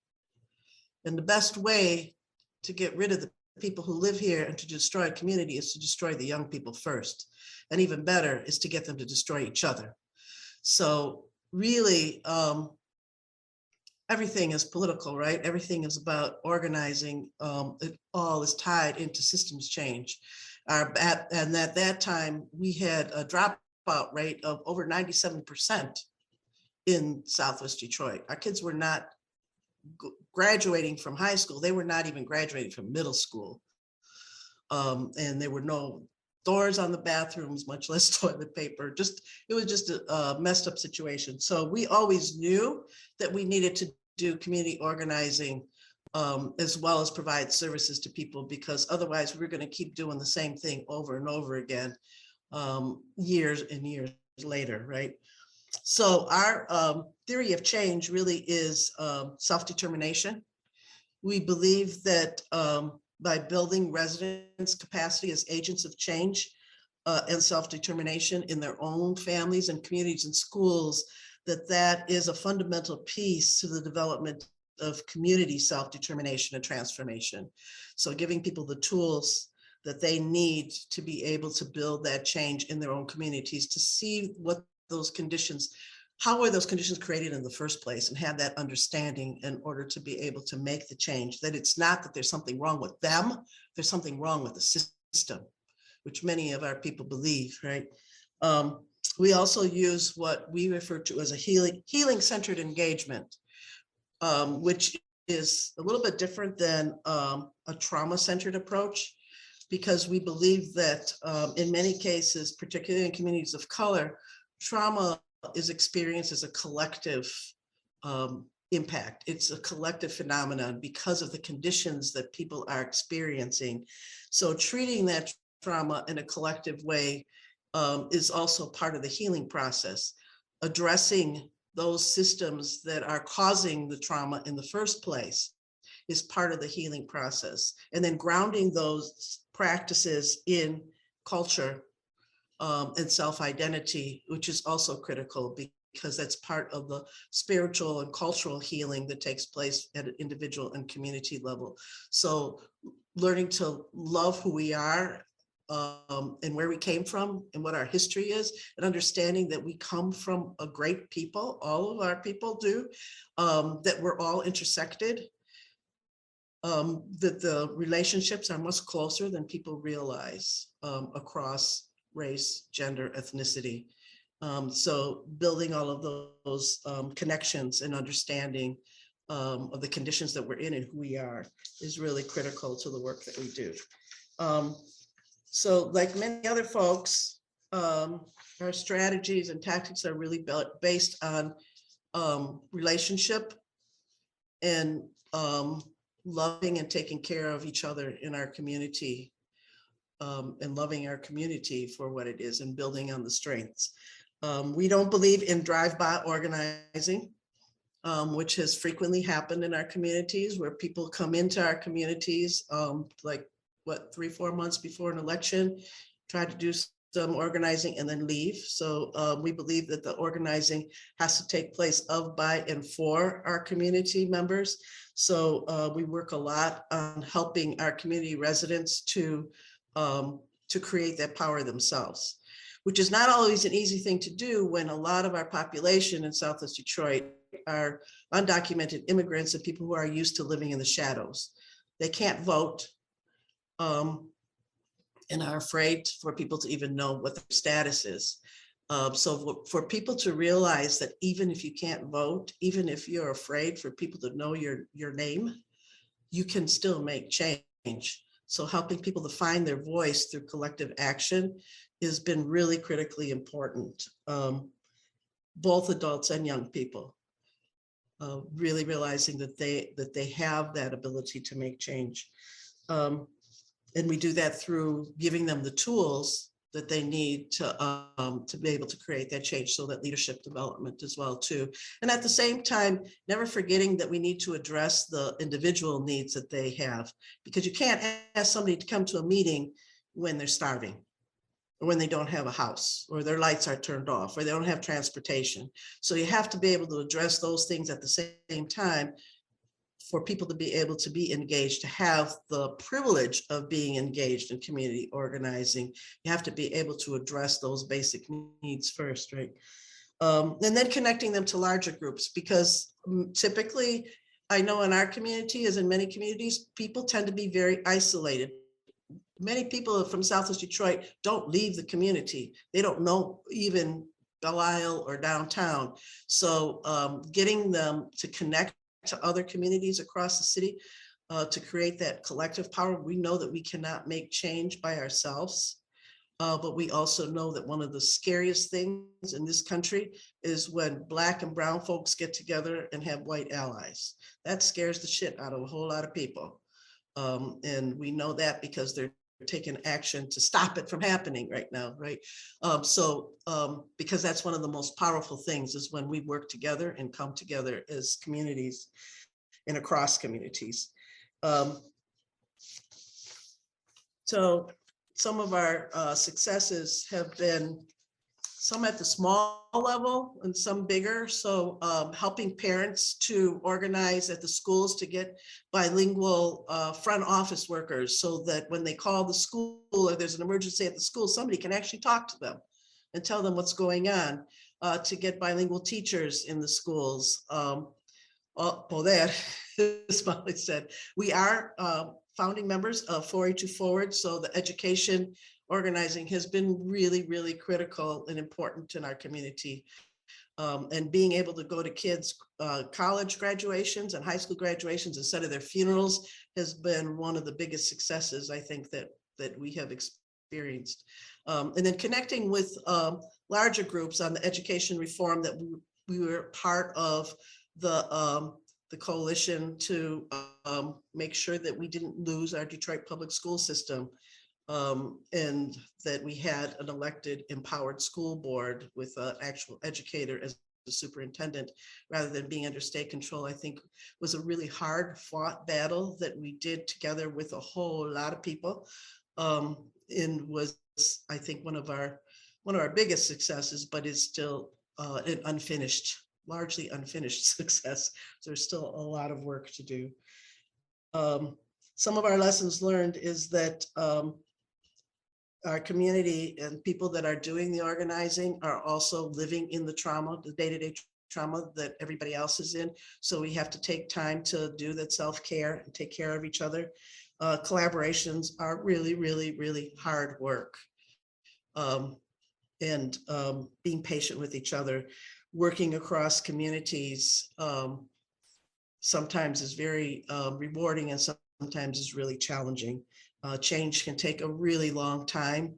And the best way to get rid of the people who live here and to destroy a community is to destroy the young people first. And even better is to get them to destroy each other. So really, everything is political, right? Everything is about organizing. It all is tied into systems change. And at that time, we had a dropout rate of over 97% in Southwest Detroit. Our kids were not graduating from high school. They were not even graduating from middle school. And there were no doors on the bathrooms, much less toilet paper. It was just a messed up situation. So we always knew that we needed to do community organizing as well as provide services to people, because otherwise we're going to keep doing the same thing over and over again, years and years later, right? So our theory of change really is self-determination. We believe that by building residents' capacity as agents of change, and self-determination in their own families and communities and schools, that is a fundamental piece to the development of community self-determination and transformation. So giving people the tools that they need to be able to build that change in their own communities, to see what those conditions, how were those conditions created in the first place, and have that understanding in order to be able to make the change. That it's not that there's something wrong with them, there's something wrong with the system, which many of our people believe, right? We also use what we refer to as a healing-centered engagement, which is a little bit different than a trauma-centered approach, because we believe that in many cases, particularly in communities of color, trauma is experienced as a collective impact. It's a collective phenomenon because of the conditions that people are experiencing. So treating that trauma in a collective way is also part of the healing process. Addressing those systems that are causing the trauma in the first place is part of the healing process. And then grounding those practices in culture and self-identity, which is also critical, because that's part of the spiritual and cultural healing that takes place at an individual and community level. So learning to love who we are and where we came from and what our history is, and understanding that we come from a great people, all of our people do, that we're all intersected, that the relationships are much closer than people realize across race, gender, ethnicity. So building all of those connections and understanding of the conditions that we're in and who we are is really critical to the work that we do. So like many other folks, our strategies and tactics are really based on relationship and loving and taking care of each other in our community, and loving our community for what it is and building on the strengths. We don't believe in drive-by organizing, which has frequently happened in our communities, where people come into our communities like 3-4 months before an election, try to do some organizing and then leave. So we believe that the organizing has to take place of, by, and for our community members. So we work a lot on helping our community residents to create that power themselves, which is not always an easy thing to do when a lot of our population in Southwest Detroit are undocumented immigrants and people who are used to living in the shadows. They can't vote and are afraid for people to even know what their status is. So for people to realize that even if you can't vote, even if you're afraid for people to know your name, you can still make change. So helping people to find their voice through collective action has been really critically important. Both adults and young people really realizing that they have that ability to make change. And we do that through giving them the tools that they need to be able to create that change, so that leadership development as well too. And at the same time, never forgetting that we need to address the individual needs that they have, because you can't ask somebody to come to a meeting when they're starving, or when they don't have a house, or their lights are turned off, or they don't have transportation. So you have to be able to address those things at the same time for people to be able to be engaged, to have the privilege of being engaged in community organizing. You have to be able to address those basic needs first, right? And then connecting them to larger groups, because typically, I know in our community, as in many communities, people tend to be very isolated. Many people from Southwest Detroit don't leave the community. They don't know even Belle or downtown. So getting them to connect to other communities across the city to create that collective power. We know that we cannot make change by ourselves, but we also know that one of the scariest things in this country is when Black and brown folks get together and have white allies. That scares the shit out of a whole lot of people. And we know that because they're taking action to stop it from happening right now, right? Because that's one of the most powerful things, is when we work together and come together as communities and across communities. So some of our successes have been some at the small level and some bigger. So helping parents to organize at the schools to get bilingual front office workers so that when they call the school or there's an emergency at the school, somebody can actually talk to them and tell them what's going on, to get bilingual teachers in the schools. That, as Molly said, we are founding members of 482 Forward. So the education organizing has been really, really critical and important in our community. And being able to go to kids' college graduations and high school graduations instead of their funerals has been one of the biggest successes I think that we have experienced. And then connecting with larger groups on the education reform that we were part of the coalition to make sure that we didn't lose our Detroit public school system. And that we had an elected empowered school board with an actual educator as the superintendent rather than being under state control, I think was a really hard fought battle that we did together with a whole lot of people, and was, I think, one of our biggest successes, but is still an largely unfinished success. So there's still a lot of work to do. Some of our lessons learned is that our community and people that are doing the organizing are also living in the trauma, the day-to-day trauma that everybody else is in. So we have to take time to do that self-care and take care of each other. Collaborations are really, really, really hard work. And being patient with each other, working across communities sometimes is very rewarding and sometimes is really challenging. Change can take a really long time.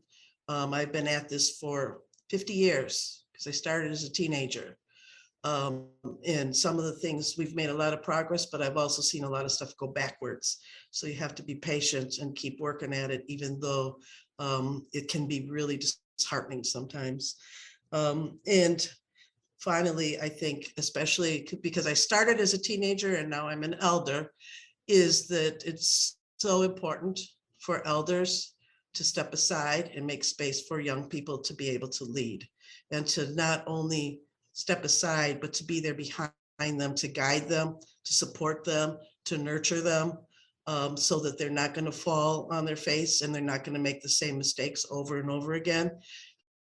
I've been at this for 50 years because I started as a teenager. And some of the things, we've made a lot of progress, but I've also seen a lot of stuff go backwards. So you have to be patient and keep working at it, even though it can be really disheartening sometimes. And finally, I think, especially because I started as a teenager and now I'm an elder, is that it's so important for elders to step aside and make space for young people to be able to lead and to not only step aside, but to be there behind them, to guide them, to support them, to nurture them, so that they're not going to fall on their face and they're not going to make the same mistakes over and over again.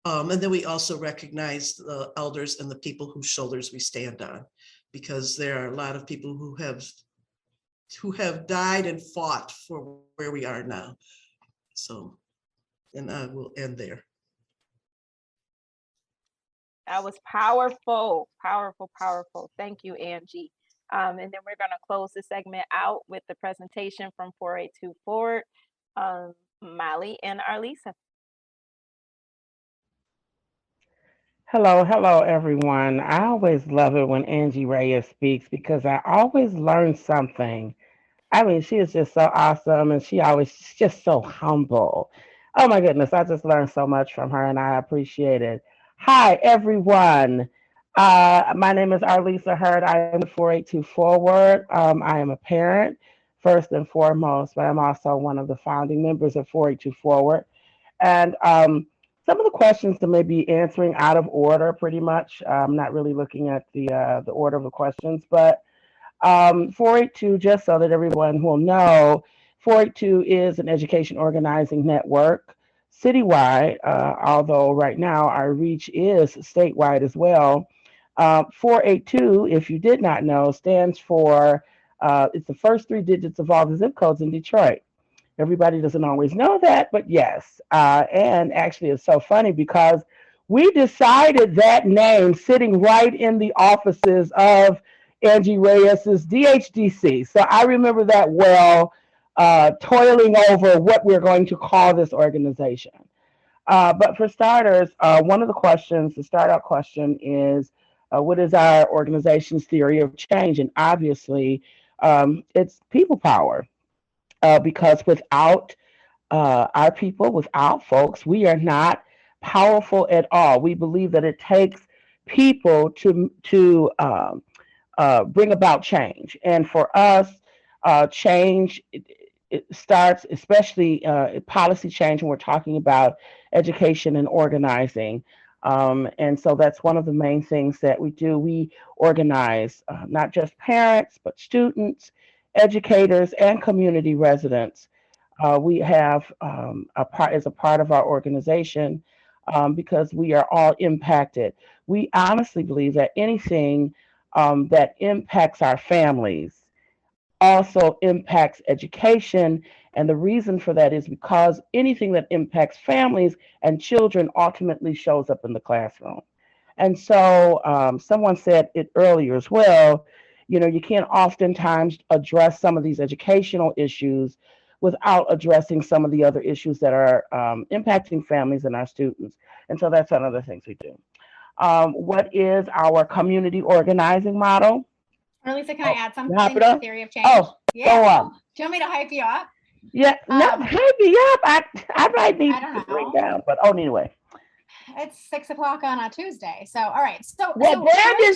And then we also recognize the elders and the people whose shoulders we stand on, because there are a lot of people who have died and fought for where we are now. So, and I will end there. That was powerful, powerful, powerful. Thank you, Angie. And then we're going to close the segment out with the presentation from 482 Forward, Molly and Arlyssa. Hello, everyone. I always love it when Angie Reyes speaks because I always learn something. I mean, she is just so awesome and she's just so humble. Oh my goodness, I just learned so much from her and I appreciate it. Hi, everyone. My name is Arlyssa Hurd. I am 482 Forward. I am a parent, first and foremost, but I'm also one of the founding members of 482 Forward. And some of the questions that may be answering out of order, pretty much. I'm not really looking at the order of the questions, but 482, just so that everyone will know, 482 is an education organizing network citywide, although right now our reach is statewide as well. 482, if you did not know, stands for, it's the first three digits of all the zip codes in Detroit. Everybody doesn't always know that, but yes. And actually it's so funny because we decided that name sitting right in the offices of Angie Reyes's DHDC. So I remember that well, toiling over what we're going to call this organization. But for starters, one of the questions, the start out question is, what is our organization's theory of change? And obviously it's people power. Because without our people, without folks, we are not powerful at all. We believe that it takes people to bring about change. And for us, change it starts, especially policy change, when we're talking about education and organizing. And so that's one of the main things that we do. We organize not just parents, but students, educators, and community residents. We have as a part of our organization, because we are all impacted. We honestly believe that anything that impacts our families also impacts education. And the reason for that is because anything that impacts families and children ultimately shows up in the classroom. And so someone said it earlier as well, you can't oftentimes address some of these educational issues without addressing some of the other issues that are impacting families and our students. And so that's one of the things we do. What is our community organizing model? Arlyssa, can I add something Hype to it the up? theory of change? Oh, yeah. go on. Do you want me to hype you up? Yeah, no, hype me up. I might need I don't to bring know. down, but anyway. It's 6 o'clock on a Tuesday. So, all right. Well, Branden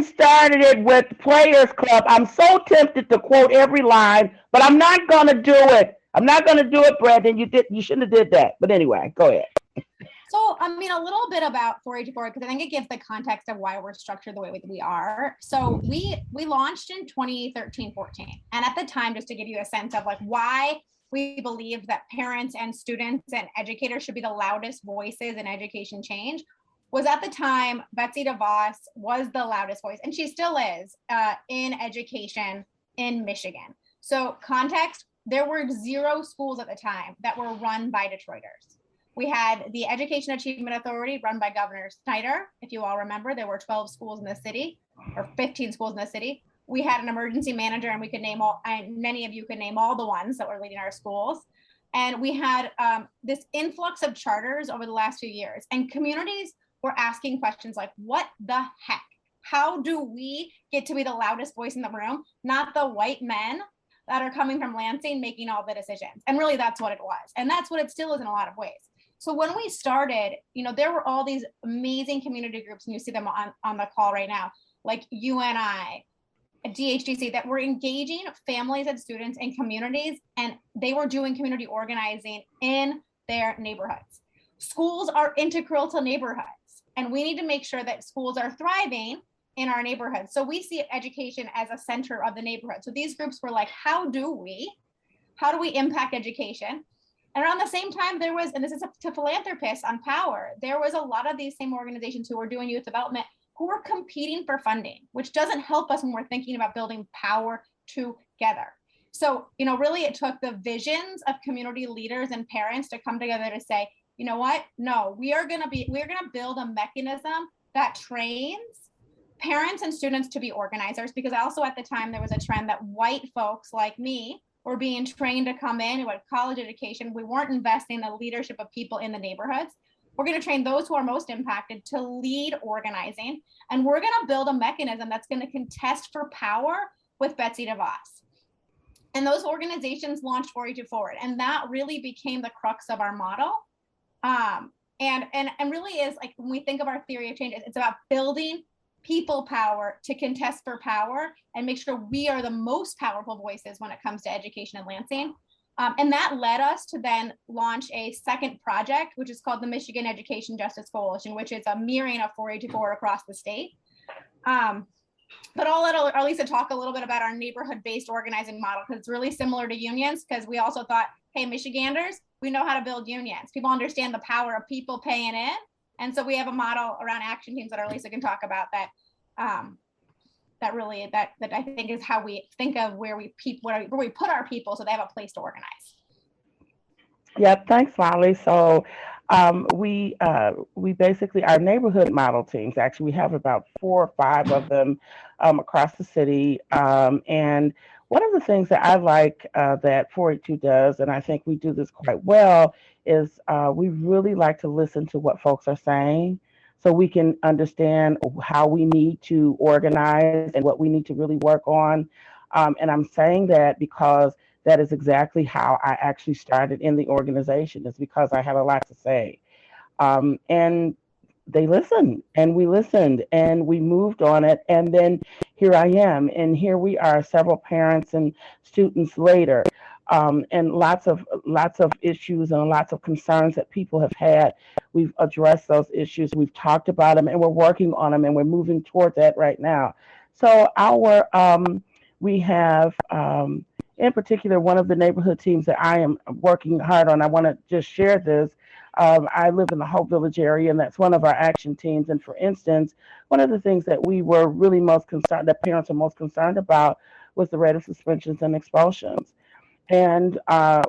started it with Players Club. I'm so tempted to quote every line, but I'm not gonna do it. Branden. You shouldn't have did that. But anyway, go ahead. So, I mean, a little bit about 4-H Forward, because I think it gives the context of why we're structured the way we are. So we launched in 2013-14. And at the time, just to give you a sense of like why we believe that parents and students and educators should be the loudest voices in education change, was at the time, Betsy DeVos was the loudest voice, and she still is, in education in Michigan. So context, there were 0 schools at the time that were run by Detroiters. We had the Education Achievement Authority run by Governor Snyder. If you all remember, there were 12 schools in the city, or 15 schools in the city. We had an emergency manager, and we could name many of you could name all the ones that were leading our schools. And we had this influx of charters over the last few years, and communities were asking questions like, what the heck? How do we get to be the loudest voice in the room, not the white men that are coming from Lansing making all the decisions? And really, that's what it was. And that's what it still is in a lot of ways. So when we started, there were all these amazing community groups, and you see them on the call right now, like UNI, DHDC, that were engaging families and students and communities, and they were doing community organizing in their neighborhoods. Schools are integral to neighborhoods, and we need to make sure that schools are thriving in our neighborhoods. So we see education as a center of the neighborhood. So these groups were like, how do we impact education? And around the same time, there was, and this is to philanthropists on power, there was a lot of these same organizations who were doing youth development who were competing for funding, which doesn't help us when we're thinking about building power together. So, really it took the visions of community leaders and parents to come together to say, you know what? No, we're going to build a mechanism that trains parents and students to be organizers, because also at the time there was a trend that white folks like me were being trained to come in with college education. We weren't investing in the leadership of people in the neighborhoods. We're going to train those who are most impacted to lead organizing. And we're going to build a mechanism that's going to contest for power with Betsy DeVos. And those organizations launched 4-H Forward. And that really became the crux of our model. And really is like, when we think of our theory of change, it's about building people power to contest for power and make sure we are the most powerful voices when it comes to education in Lansing. And that led us to then launch a second project, which is called the Michigan Education Justice Coalition, which is a mirroring of 4-H Forward across the state. But I'll let Arlyssa talk a little bit about our neighborhood-based organizing model, because it's really similar to unions, because we also thought, hey, Michiganders, we know how to build unions. People understand the power of people paying in. And so we have a model around action teams that Arlyssa can talk about that I think is how we think of where we put our people so they have a place to organize. Yeah, thanks, Molly. So we basically, our neighborhood model teams, actually we have about 4 or 5 of them across the city. And one of the things that I like that 482 does, and I think we do this quite well, is we really like to listen to what folks are saying, so we can understand how we need to organize and what we need to really work on. And I'm saying that because that is exactly how I actually started in the organization, is because I had a lot to say. And they listened, and we listened, and we moved on it. And then here I am, and here we are several parents and students later. and lots of issues and lots of concerns that people have had. We've addressed those issues. We've talked about them, and we're working on them, and we're moving toward that right now. So we have, in particular, one of the neighborhood teams that I am working hard on. I want to just share this. I live in the Hope Village area, and that's one of our action teams. And for instance, one of the things that we were really most concerned, that parents are most concerned about, was the rate of suspensions and expulsions. And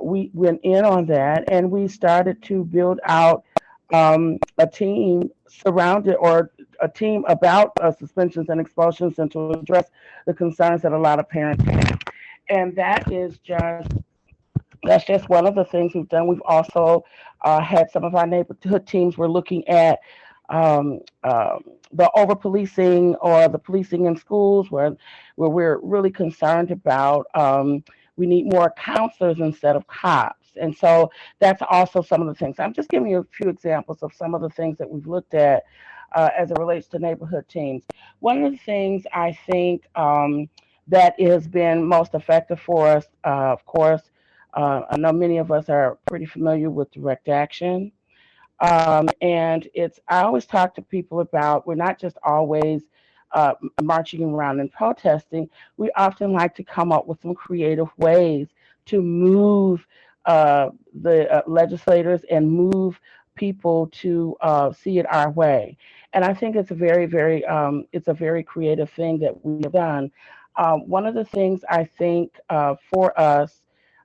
we went in on that, and we started to build out a team surrounded, or a team about suspensions and expulsions, and to address the concerns that a lot of parents have. And that's just one of the things we've done. We've also had some of our neighborhood teams. We're looking at the over policing, or the policing in schools, where we're really concerned about. We need more counselors instead of cops. And so that's also some of the things. I'm just giving you a few examples of some of the things that we've looked at as it relates to neighborhood teams. One of the things I think that has been most effective for us, of course, I know many of us are pretty familiar with direct action. And I always talk to people about, we're not just always marching around and protesting. We often like to come up with some creative ways to move the legislators and move people to see it our way. And I think it's a very, it's a very creative thing that we've done. One of the things I think for us,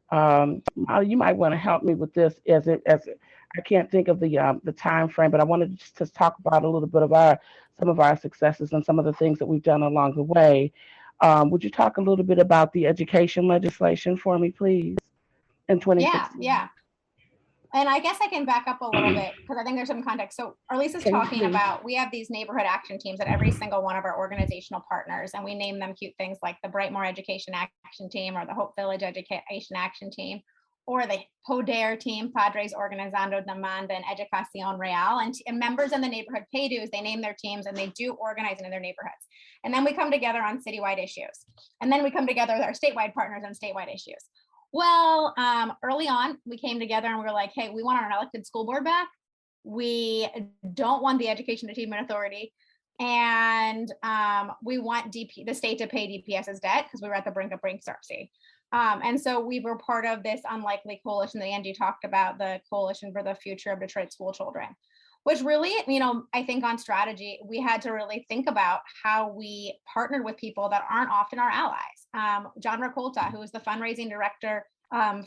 you might want to help me with this, as I can't think of the time frame, but I wanted to just talk about a little bit of some of our successes and some of the things that we've done along the way. Would you talk a little bit about the education legislation for me, please? In 2016. Yeah. And I guess I can back up a little bit, because I think there's some context. So Arlyssa's talking about, we have these neighborhood action teams at every single one of our organizational partners, and we name them cute things like the Brightmoor Education Action Team, or the Hope Village Education Action Team, or the PODER team, Padres Organizando Demanda and Educación Real. And members in the neighborhood pay dues, they name their teams, and they do organize in their neighborhoods. And then we come together on citywide issues. And then we come together with our statewide partners on statewide issues. Well, early on, we came together and we were like, hey, we want our elected school board back. We don't want the Education Achievement Authority. And we want the state to pay DPS's debt, because we were at the brink of bankruptcy. And so we were part of this unlikely coalition that Angie talked about, the Coalition for the Future of Detroit School Children, which really, I think on strategy, we had to really think about how we partnered with people that aren't often our allies. John Rakolta, who is the fundraising director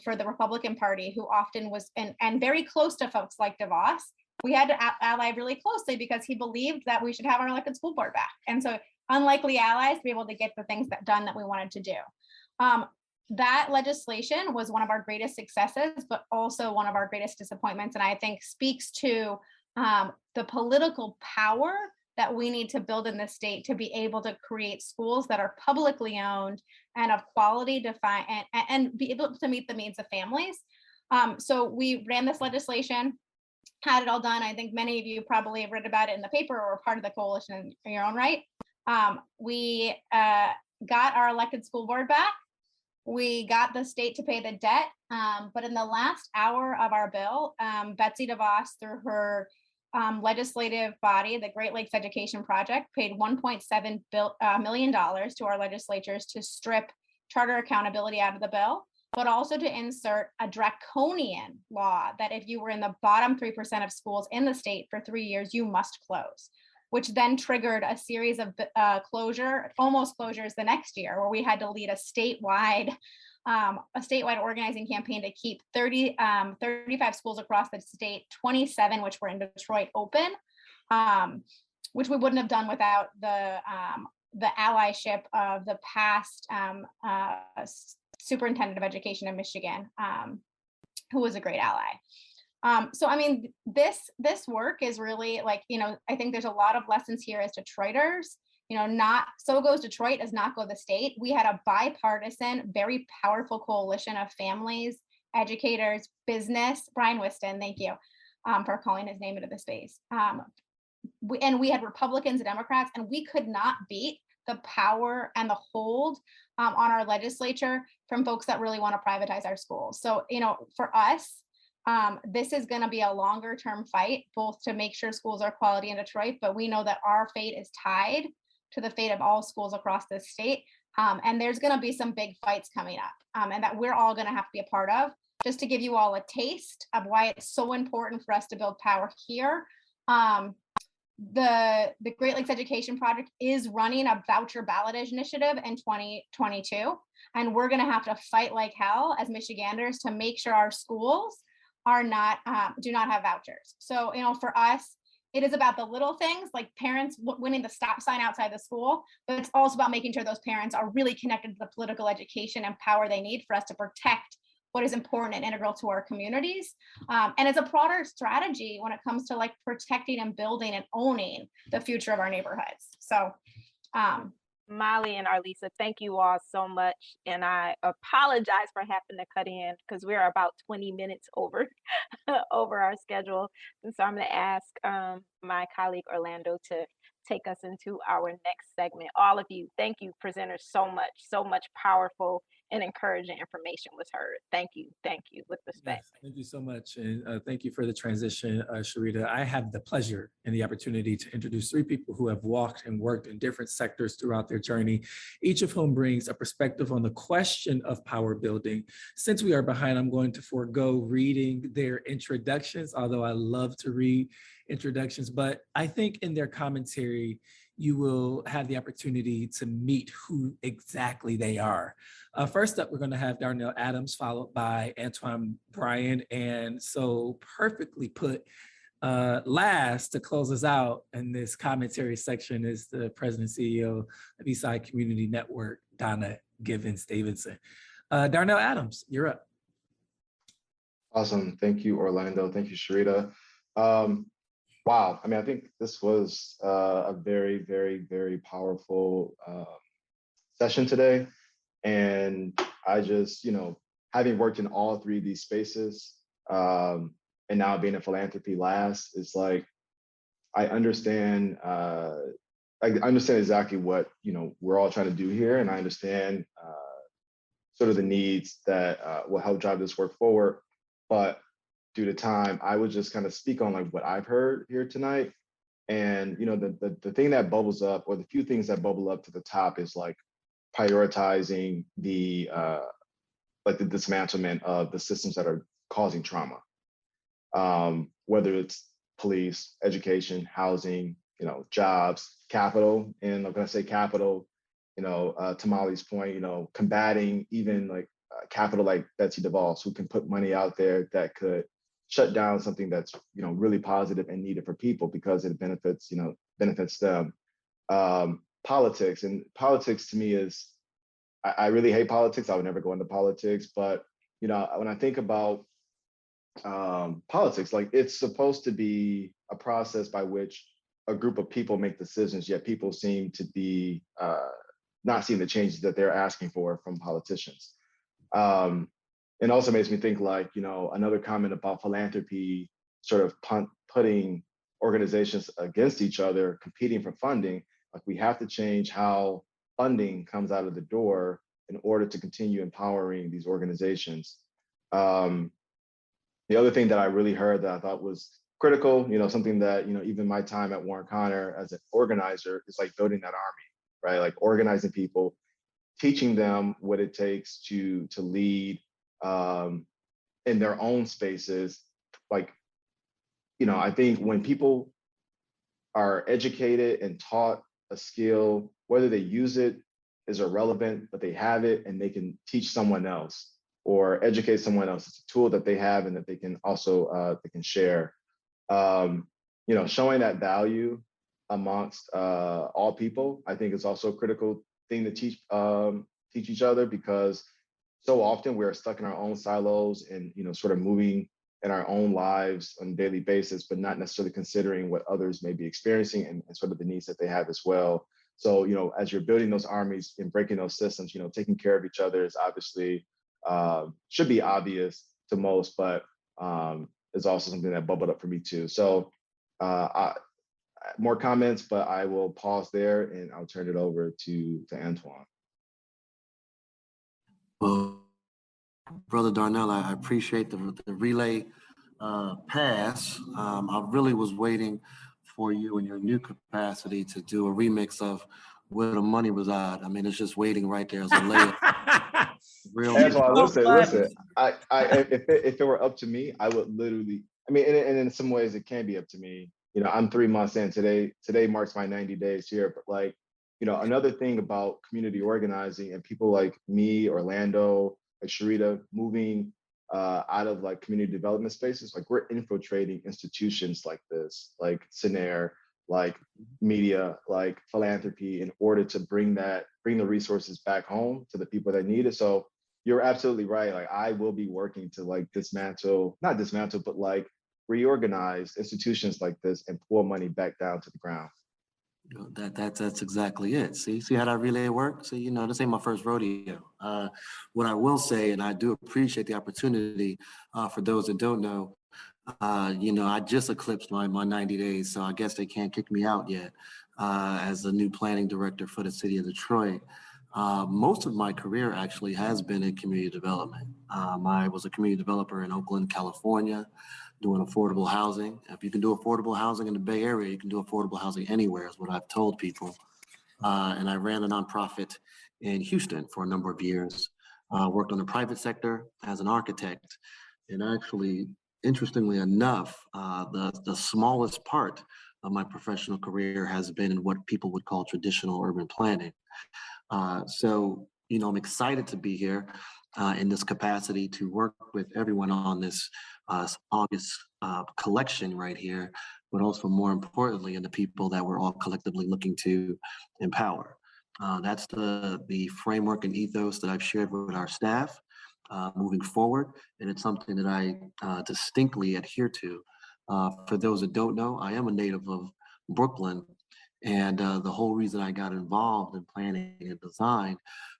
for the Republican Party, who often was and very close to folks like DeVos, we had to ally really closely, because he believed that we should have our elected school board back. And so unlikely allies to be able to get the things done that we wanted to do. That legislation was one of our greatest successes, but also one of our greatest disappointments. And I think speaks to the political power that we need to build in the state to be able to create schools that are publicly owned and of quality, defined, and be able to meet the needs of families. So we ran this legislation, had it all done. I think many of you probably have read about it in the paper or were part of the coalition in your own right. We got our elected school board back. We got the state to pay the debt, but in the last hour of our bill, Betsy DeVos, through her legislative body, the Great Lakes Education Project, paid $1.7 million to our legislatures to strip charter accountability out of the bill, but also to insert a draconian law that if you were in the bottom 3% of schools in the state for 3 years, you must close, which then triggered a series of almost closures the next year, where we had to lead a statewide organizing campaign to keep 35 schools across the state, 27 which were in Detroit, open, which we wouldn't have done without the allyship of the past superintendent of education in Michigan, who was a great ally. So, I mean, this work is really like, I think there's a lot of lessons here as Detroiters, not so goes Detroit as not go the state. We had a bipartisan, very powerful coalition of families, educators, business. Brian Whiston, thank you for calling his name into the space. And we had Republicans and Democrats, and we could not beat the power and the hold on our legislature from folks that really want to privatize our schools. So, for us, this is going to be a longer term fight, both to make sure schools are quality in Detroit, but we know that our fate is tied to the fate of all schools across this state. And there's going to be some big fights coming up, and that we're all going to have to be a part of. Just to give you all a taste of why it's so important for us to build power here. The Great Lakes Education Project is running a voucher ballot initiative in 2022. And we're going to have to fight like hell as Michiganders to make sure our schools are do not have vouchers. So, for us, it is about the little things like parents winning the stop sign outside the school, but it's also about making sure those parents are really connected to the political education and power they need for us to protect what is important and integral to our communities. And it's a broader strategy when it comes to like protecting and building and owning the future of our neighborhoods. So Molly and Arlyssa, thank you all so much. And I apologize for having to cut in because we're about 20 minutes over our schedule. And so I'm going to ask my colleague Orlando to take us into our next segment. All of you, thank you, presenters, so much powerful and encouraging information was heard. Thank you, with respect. Yes, thank you so much. And thank you for the transition, Sherita. I have the pleasure and the opportunity to introduce three people who have walked and worked in different sectors throughout their journey, each of whom brings a perspective on the question of power building. Since we are behind, I'm going to forego reading their introductions, although I love to read introductions, but I think in their commentary, you will have the opportunity to meet who exactly they are. First up, we're going to have Darnell Adams, followed by Antoine Bryant, and so perfectly put, last to close us out in this commentary section is the president and CEO of Eastside Community Network, Donna Davidson. Darnell Adams, you're up. Awesome. Thank you, Orlando. Thank you, Sherita. Wow. I mean, I think this was a very, very, very powerful session today. And I just, having worked in all three of these spaces and now being in philanthropy last, it's like, I understand exactly what, we're all trying to do here. And I understand sort of the needs that will help drive this work forward. But due to time, I would just kind of speak on like what I've heard here tonight. And, the thing that bubbles up, or the few things that bubble up to the top, is like prioritizing the dismantlement of the systems that are causing trauma, whether it's police, education, housing, jobs, capital. And I'm going to say capital, to Molly's point, combating even like capital like Betsy DeVos, who can put money out there that could shut down something that's really positive and needed for people because it benefits them. Politics to me is, I really hate politics. I would never go into politics, but when I think about politics, like it's supposed to be a process by which a group of people make decisions, yet people seem to be not seeing the changes that they're asking for from politicians. It also makes me think like, another comment about philanthropy sort of putting organizations against each other, competing for funding. Like we have to change how funding comes out of the door in order to continue empowering these organizations. The other thing that I really heard that I thought was critical, something that, even my time at Warren Connor as an organizer is like building that army, right? Like organizing people, teaching them what it takes to lead in their own spaces. Like, I think when people are educated and taught a skill, whether they use it is irrelevant, but they have it and they can teach someone else or educate someone else. It's a tool that they have and that they can also they can share. Showing that value amongst all people, I think is also a critical thing to teach each other, because so often we're stuck in our own silos and sort of moving in our own lives on a daily basis, but not necessarily considering what others may be experiencing and sort of the needs that they have as well. So, as you're building those armies and breaking those systems, taking care of each other is obviously should be obvious to most, but is also something that bubbled up for me too. So more comments, but I will pause there and I'll turn it over to Antoine. Well, Brother Darnell, I appreciate the relay pass. I really was waiting for you in your new capacity to do a remix of Where the Money Reside. I mean, it's just waiting right there as a layup. Antoine, listen. If it were up to me, I would literally. I mean, and in some ways, it can be up to me. You know, I'm 3 months in today. Today marks my 90 days here. But like, you know, another thing about community organizing and people like me, Orlando, like Sherita, moving out of like community development spaces, like we're infiltrating institutions like this, like Cinnaire, like media, like philanthropy, in order to bring the resources back home to the people that need it. So you're absolutely right. Like I will be working to like not dismantle, but like reorganize institutions like this and pull money back down to the ground. That's exactly it. See how that relay works? So, you know, this ain't my first rodeo. What I will say, and I do appreciate the opportunity for those that don't know, you know, I just eclipsed my 90 days, so I guess they can't kick me out yet as the new planning director for the city of Detroit. Most of my career actually has been in community development. I was a community developer in Oakland, California, doing affordable housing. If you can do affordable housing in the Bay Area, you can do affordable housing anywhere, is what I've told people. And I ran a nonprofit in Houston for a number of years, worked on the private sector as an architect. And actually, interestingly enough, the smallest part of my professional career has been in what people would call traditional urban planning. So, you know, I'm excited to be here in this capacity to work with everyone on this August collection right here, but also more importantly, in the people that we're all collectively looking to empower. That's the framework and ethos that I've shared with our staff moving forward, and it's something that I distinctly adhere to. For those that don't know, I am a native of Brooklyn, and the whole reason I got involved in planning and design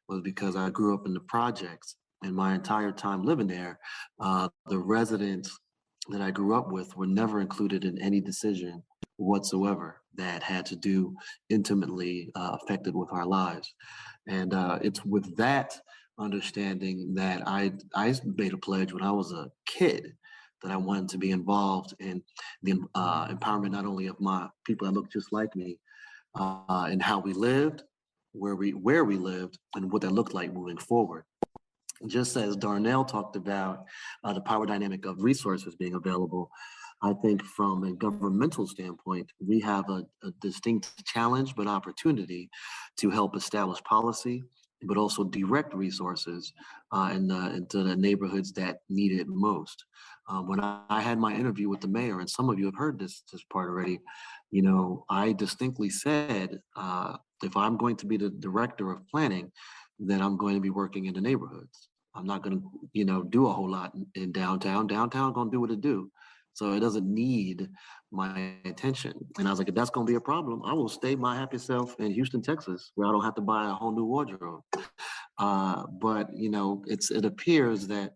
was because I grew up in the projects. And my entire time living there, the residents that I grew up with were never included in any decision whatsoever that had to do intimately affected with our lives. And it's with that understanding that I made a pledge when I was a kid that I wanted to be involved in the empowerment not only of my people that look just like me, and how we lived, where we lived, and what that looked like moving forward. Just as Darnell talked about the power dynamic of resources being available, I think from a governmental standpoint, we have a distinct challenge but opportunity to help establish policy, but also direct resources into the neighborhoods that need it most. When I had my interview with the mayor, and some of you have heard this part already, you know, I distinctly said, if I'm going to be the director of planning, then I'm going to be working in the neighborhoods. I'm not going to, you know, do a whole lot in downtown. Downtown going to do what it do. So it doesn't need my attention. And I was like, if that's going to be a problem, I will stay my happy self in Houston, Texas, where I don't have to buy a whole new wardrobe. But, you know, it appears that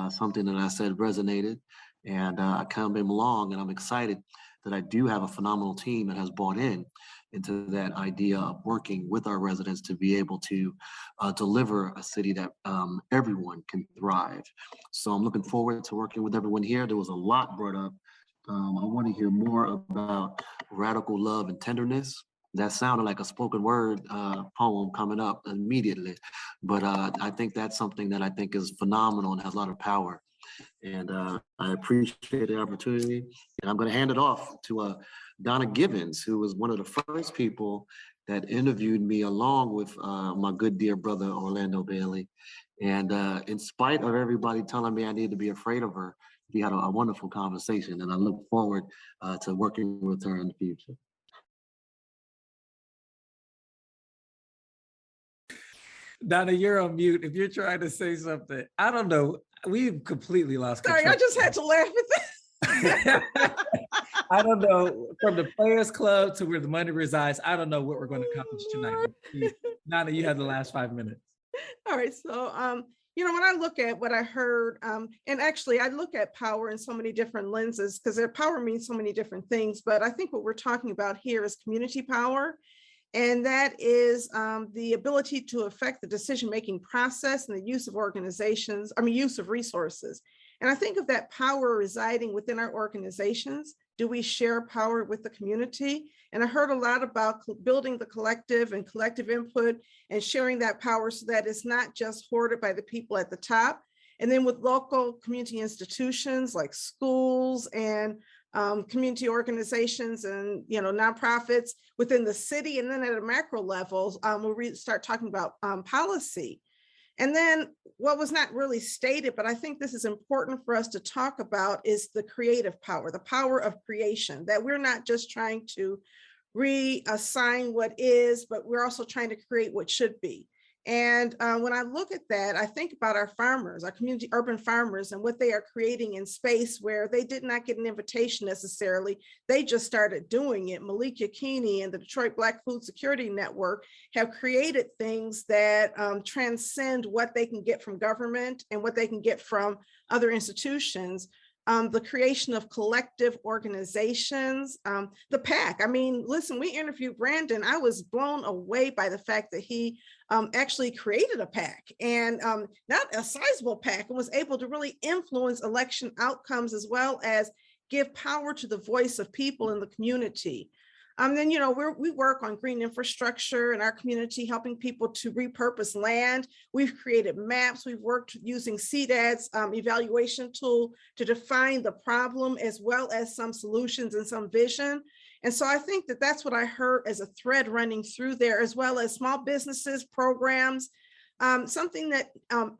something that I said resonated, and I came along, and I'm excited that I do have a phenomenal team that has bought into that idea of working with our residents to be able to deliver a city that everyone can thrive. So I'm looking forward to working with everyone here. There was a lot brought up. I want to hear more about radical love and tenderness. That sounded like a spoken word poem coming up immediately. But I think that's something that I think is phenomenal and has a lot of power. And I appreciate the opportunity. And I'm going to hand it off to Donna Givens, who was one of the first people that interviewed me along with my good dear brother, Orlando Bailey. And in spite of everybody telling me I need to be afraid of her, we had a wonderful conversation, and I look forward to working with her in the future. Donna, you're on mute. If you're trying to say something, I don't know. We've completely lost control. Sorry, I just had to laugh at that. I don't know, from the Players Club to where the money resides, I don't know what we're going to accomplish tonight. Donna, you have the last 5 minutes. All right, so when I look at what I heard, and actually I look at power in so many different lenses because power means so many different things, but I think what we're talking about here is community power. And that is the ability to affect the decision-making process and the use of use of resources. And I think of that power residing within our organizations. Do we share power with the community? And I heard a lot about building the collective and collective input and sharing that power so that it's not just hoarded by the people at the top. And then with local community institutions like schools and community organizations and nonprofits within the city, and then at a macro level, we'll start talking about policy. And then what was not really stated, but I think this is important for us to talk about, is the creative power, the power of creation, that we're not just trying to reassign what is, but we're also trying to create what should be. And when I look at that, I think about our farmers, our community urban farmers, and what they are creating in space where they did not get an invitation necessarily. They just started doing it. Malik Yakini and the Detroit Black Food Security Network have created things that transcend what they can get from government and what they can get from other institutions. The creation of collective organizations, the PAC. I mean, listen, we interviewed Branden. I was blown away by the fact that he actually created a PAC, and not a sizable PAC, and was able to really influence election outcomes as well as give power to the voice of people in the community. Then, we work on green infrastructure in our community, helping people to repurpose land. We've created maps. We've worked using CDAD's evaluation tool to define the problem, as well as some solutions and some vision. And so I think that that's what I heard as a thread running through there, as well as small businesses, programs. Something that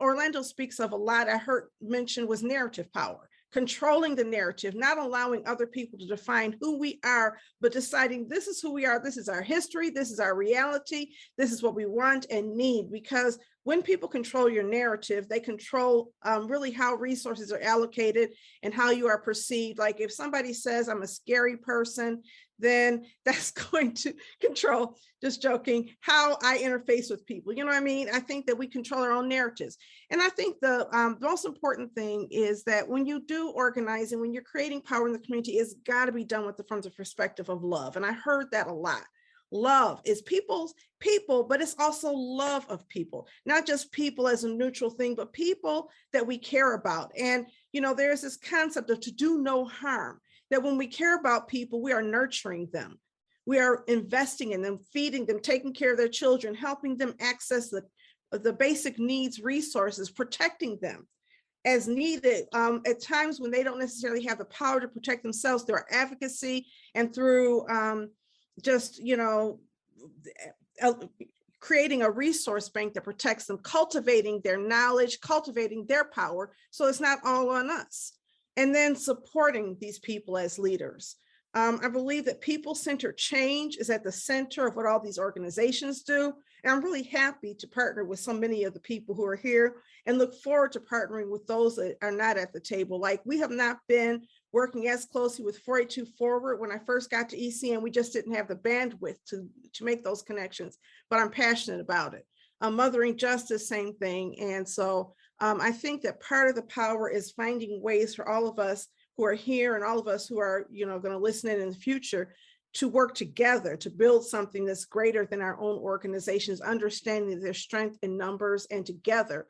Orlando speaks of a lot, I heard mentioned, was narrative power. Controlling the narrative, not allowing other people to define who we are, but deciding this is who we are, this is our history, this is our reality, this is what we want and need. Because when people control your narrative, they control really how resources are allocated and how you are perceived. Like if somebody says I'm a scary person, then that's going to control, just joking, how I interface with people. You know what I mean? I think that we control our own narratives. And I think the most important thing is that when you do organizing, when you're creating power in the community, it's got to be done from the perspective of love. And I heard that a lot. Love is people's people, but it's also love of people, not just people as a neutral thing, but people that we care about. And, there's this concept of to do no harm, that when we care about people, we are nurturing them. We are investing in them, feeding them, taking care of their children, helping them access the basic needs, resources, protecting them as needed. At times when they don't necessarily have the power to protect themselves, through advocacy and through creating a resource bank that protects them, cultivating their knowledge, cultivating their power, so it's not all on us. And then supporting these people as leaders. I believe that people-centered change is at the center of what all these organizations do. And I'm really happy to partner with so many of the people who are here and look forward to partnering with those that are not at the table. Like, we have not been working as closely with 482 Forward. When I first got to ECN, we just didn't have the bandwidth to make those connections, but I'm passionate about it. Mothering Justice, same thing. And so I think that part of the power is finding ways for all of us who are here and all of us who are, going to listen in the future to work together to build something that's greater than our own organizations, understanding their strength in numbers, and together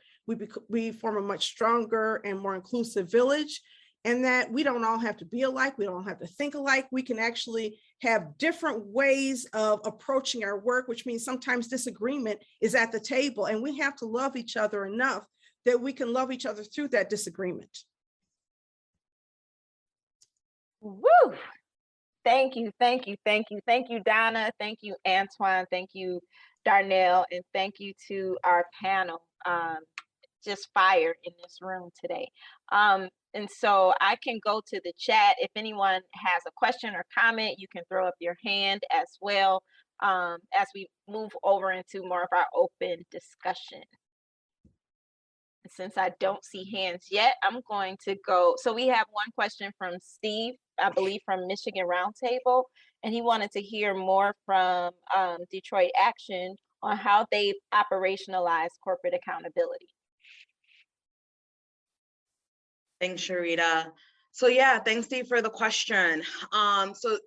we form a much stronger and more inclusive village. And that we don't all have to be alike. We don't have to think alike. We can actually have different ways of approaching our work, which means sometimes disagreement is at the table, and we have to love each other enough that we can love each other through that disagreement. Woo! Thank you, thank you, thank you. Thank you, Donna. Thank you, Antoine. Thank you, Darnell. And thank you to our panel. Just fire in this room today. And so I can go to the chat. If anyone has a question or comment, you can throw up your hand as well, as we move over into more of our open discussion. Since I don't see hands yet, I'm going to go. So we have one question from Steve, I believe from Michigan Roundtable, and he wanted to hear more from Detroit Action on how they've operationalized corporate accountability. Thanks, Sherita. So yeah, thanks Steve for the question. So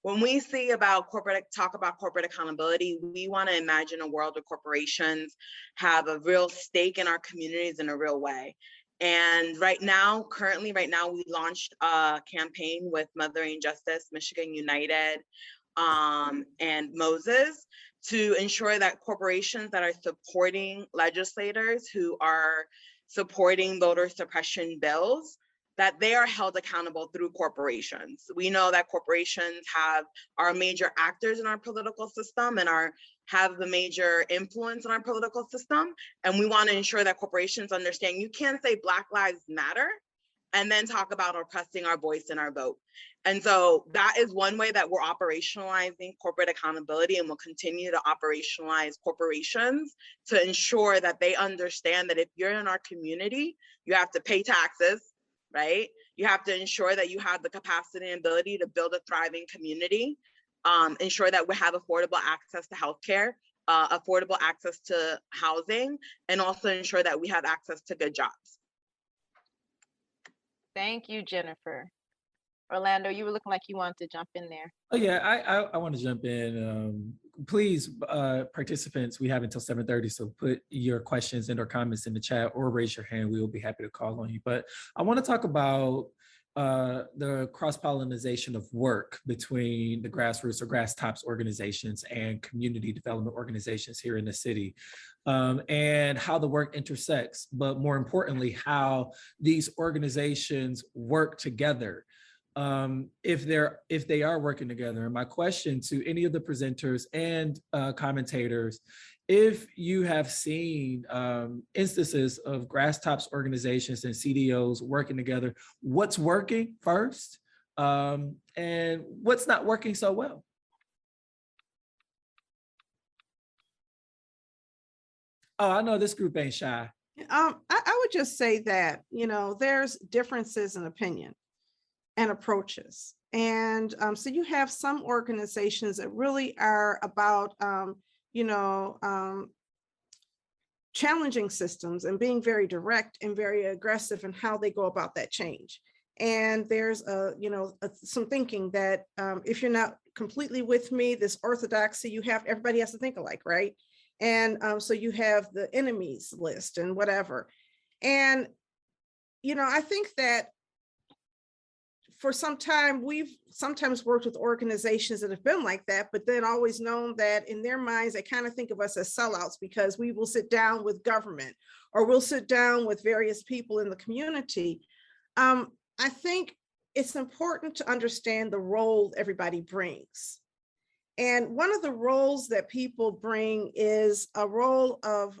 when we talk about corporate accountability, we want to imagine a world where corporations have a real stake in our communities in a real way. And currently right now, we launched a campaign with Mothering Justice, Michigan United, and Moses to ensure that corporations that are supporting legislators who are supporting voter suppression bills, that they are held accountable through corporations. We know that corporations are major actors in our political system and have the major influence in our political system. And we want to ensure that corporations understand you can't say Black Lives Matter and then talk about oppressing our voice and our vote. And so that is one way that we're operationalizing corporate accountability, and we'll continue to operationalize corporations to ensure that they understand that if you're in our community, you have to pay taxes, right? You have to ensure that you have the capacity and ability to build a thriving community, ensure that we have affordable access to healthcare, affordable access to housing, and also ensure that we have access to good jobs. Thank you, Jennifer. Orlando, you were looking like you wanted to jump in there. Oh yeah, I want to jump in. Please, participants, we have until 7:30, so put your questions and or comments in the chat or raise your hand. We will be happy to call on you. But I want to talk about the cross-pollination of work between the grassroots or grass tops organizations and community development organizations here in the city, and how the work intersects, but more importantly, how these organizations work together. If they are working together. And my question to any of the presenters and commentators, if you have seen instances of grass tops organizations and CDOs working together, what's working first, and what's not working so well? Oh, I know this group ain't shy. I would just say that, there's differences in opinion and approaches. And so you have some organizations that really are about, challenging systems and being very direct and very aggressive in how they go about that change. And there's some thinking that if you're not completely with me, this orthodoxy, everybody has to think alike, right? And so you have the enemies list and whatever. And, I think that for some time, we've sometimes worked with organizations that have been like that, but then always known that in their minds, they kind of think of us as sellouts because we will sit down with government or we'll sit down with various people in the community. I think it's important to understand the role everybody brings. And one of the roles that people bring is a role of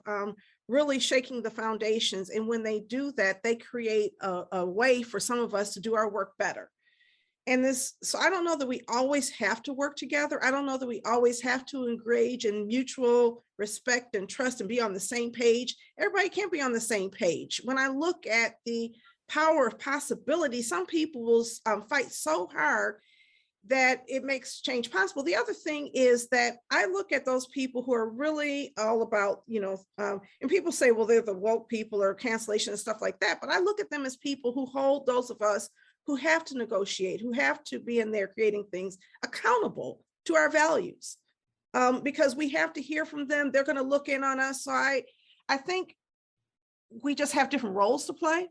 really shaking the foundations. And when they do that, they create a way for some of us to do our work better. And so I don't know that we always have to work together. I don't know that we always have to engage in mutual respect and trust and be on the same page. Everybody can't be on the same page. When I look at the power of possibility, some people will fight so hard that it makes change possible. The other thing is that I look at those people who are really all about, and people say, well, they're the woke people or cancellation and stuff like that. But I look at them as people who hold those of us who have to negotiate, who have to be in there creating things accountable to our values, because we have to hear from them. They're going to look in on us. So I think we just have different roles to play.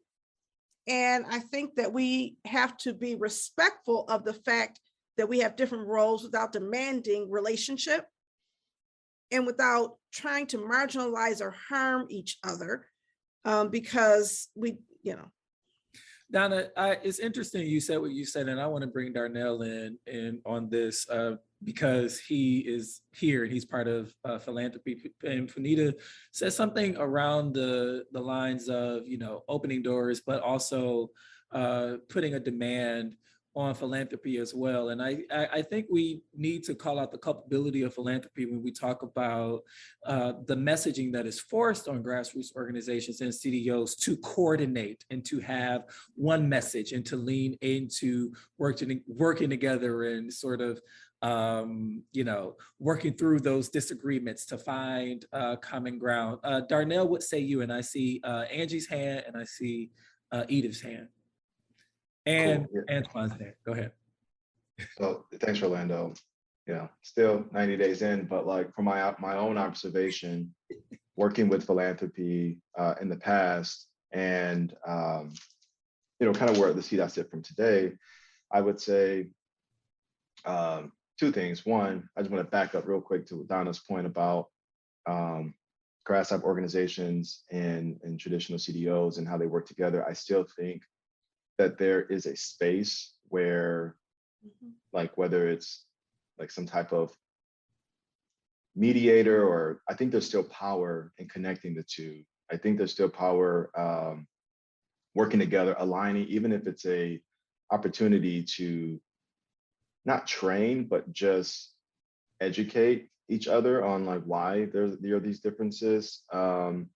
And I think that we have to be respectful of the fact that we have different roles without demanding relationship and without trying to marginalize or harm each other, because Donna, it's interesting you said what you said, and I want to bring Darnell in on this because he is here and he's part of philanthropy. And Funita said something around the lines of, opening doors, but also putting a demand on philanthropy as well. And I think we need to call out the culpability of philanthropy when we talk about the messaging that is forced on grassroots organizations and CDOs to coordinate and to have one message and to lean into working together and sort of working through those disagreements to find common ground. Darnell, what say you? And I see Angie's hand and I see Edith's hand. And Cool. Yeah. Antoine's there. Go ahead. So thanks, Orlando. Yeah, still 90 days in, but like from my own observation, working with philanthropy in the past, and kind of where the seat I sit from today, I would say two things. One, I just want to back up real quick to Donna's point about grassroots organizations and traditional CDOs and how they work together. I still think that there is a space where, like, whether it's like some type of mediator, or I think there's still power in connecting the two. I think there's still power working together, aligning, even if it's a opportunity to not train, but just educate each other on like why there are these differences and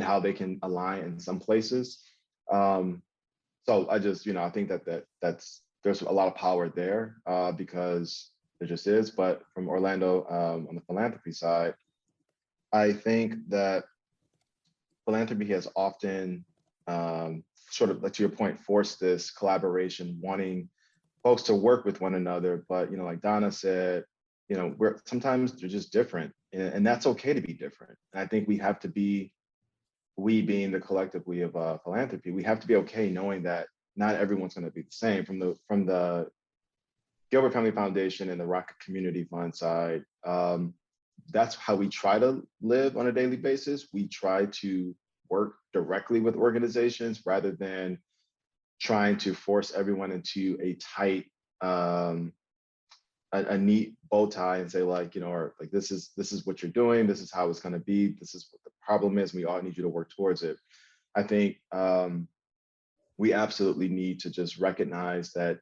how they can align in some places. So I just, I think that's there's a lot of power there because there just is. But from Orlando on the philanthropy side, I think that philanthropy has often sort of, like to your point, forced this collaboration, wanting folks to work with one another. But, like Donna said, sometimes they're just different, and that's okay to be different. And I think we have to be, we being the collective we of philanthropy, we have to be okay knowing that not everyone's going to be the same. From the Gilbert Family Foundation and the Rocket Community Fund side, that's how we try to live on a daily basis. We try to work directly with organizations rather than trying to force everyone into a tight, a neat bow tie and say or like, this is what you're doing, this is how it's going to be, this is what the problem is, we all need you to work towards it. I think we absolutely need to just recognize that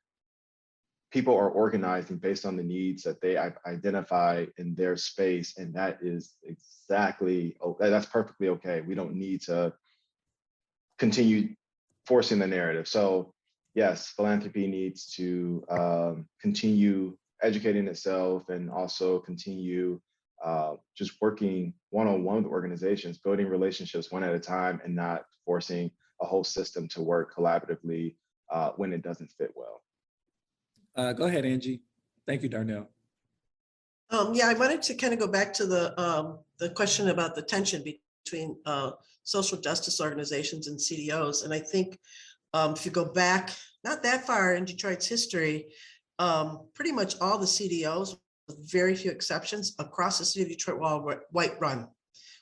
people are organizing based on the needs that they identify in their space, and that is exactly, that's perfectly okay. We don't need to continue forcing the narrative. So yes, philanthropy needs to continue educating itself and also continue just working one-on-one with organizations, building relationships one at a time, and not forcing a whole system to work collaboratively when it doesn't fit well. Go ahead, Angie. Thank you, Darnell. Yeah, I wanted to kind of go back to the question about the tension between social justice organizations and CDOs. And I think if you go back not that far in Detroit's history, pretty much all the CDOs, with very few exceptions, across the city of Detroit were all white run,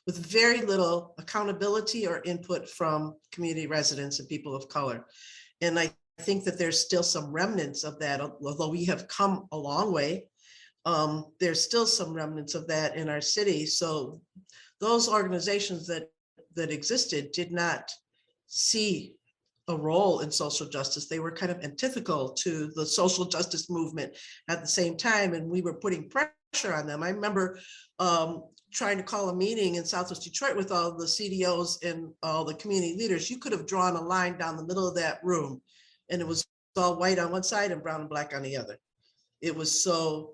with very little accountability or input from community residents and people of color. And I think that there's still some remnants of that, although we have come a long way. There's still some remnants of that in our city. So those organizations that existed did not see a role in social justice. They were kind of antithetical to the social justice movement at the same time, and we were putting pressure on them. I remember trying to call a meeting in Southwest Detroit with all the CDOs and all the community leaders. You could have drawn a line down the middle of that room, and it was all white on one side and brown and black on the other. It was so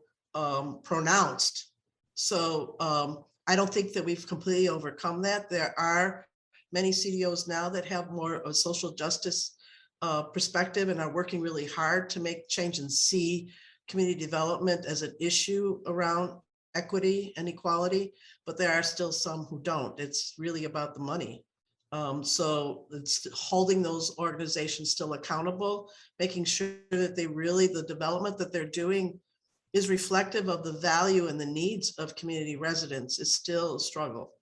pronounced. So I don't think that we've completely overcome that. There are many CDOs now that have more of a social justice perspective and are working really hard to make change and see community development as an issue around equity and equality, but there are still some who don't. It's really about the money. So it's holding those organizations still accountable, making sure that the development that they're doing is reflective of the value and the needs of community residents is still a struggle.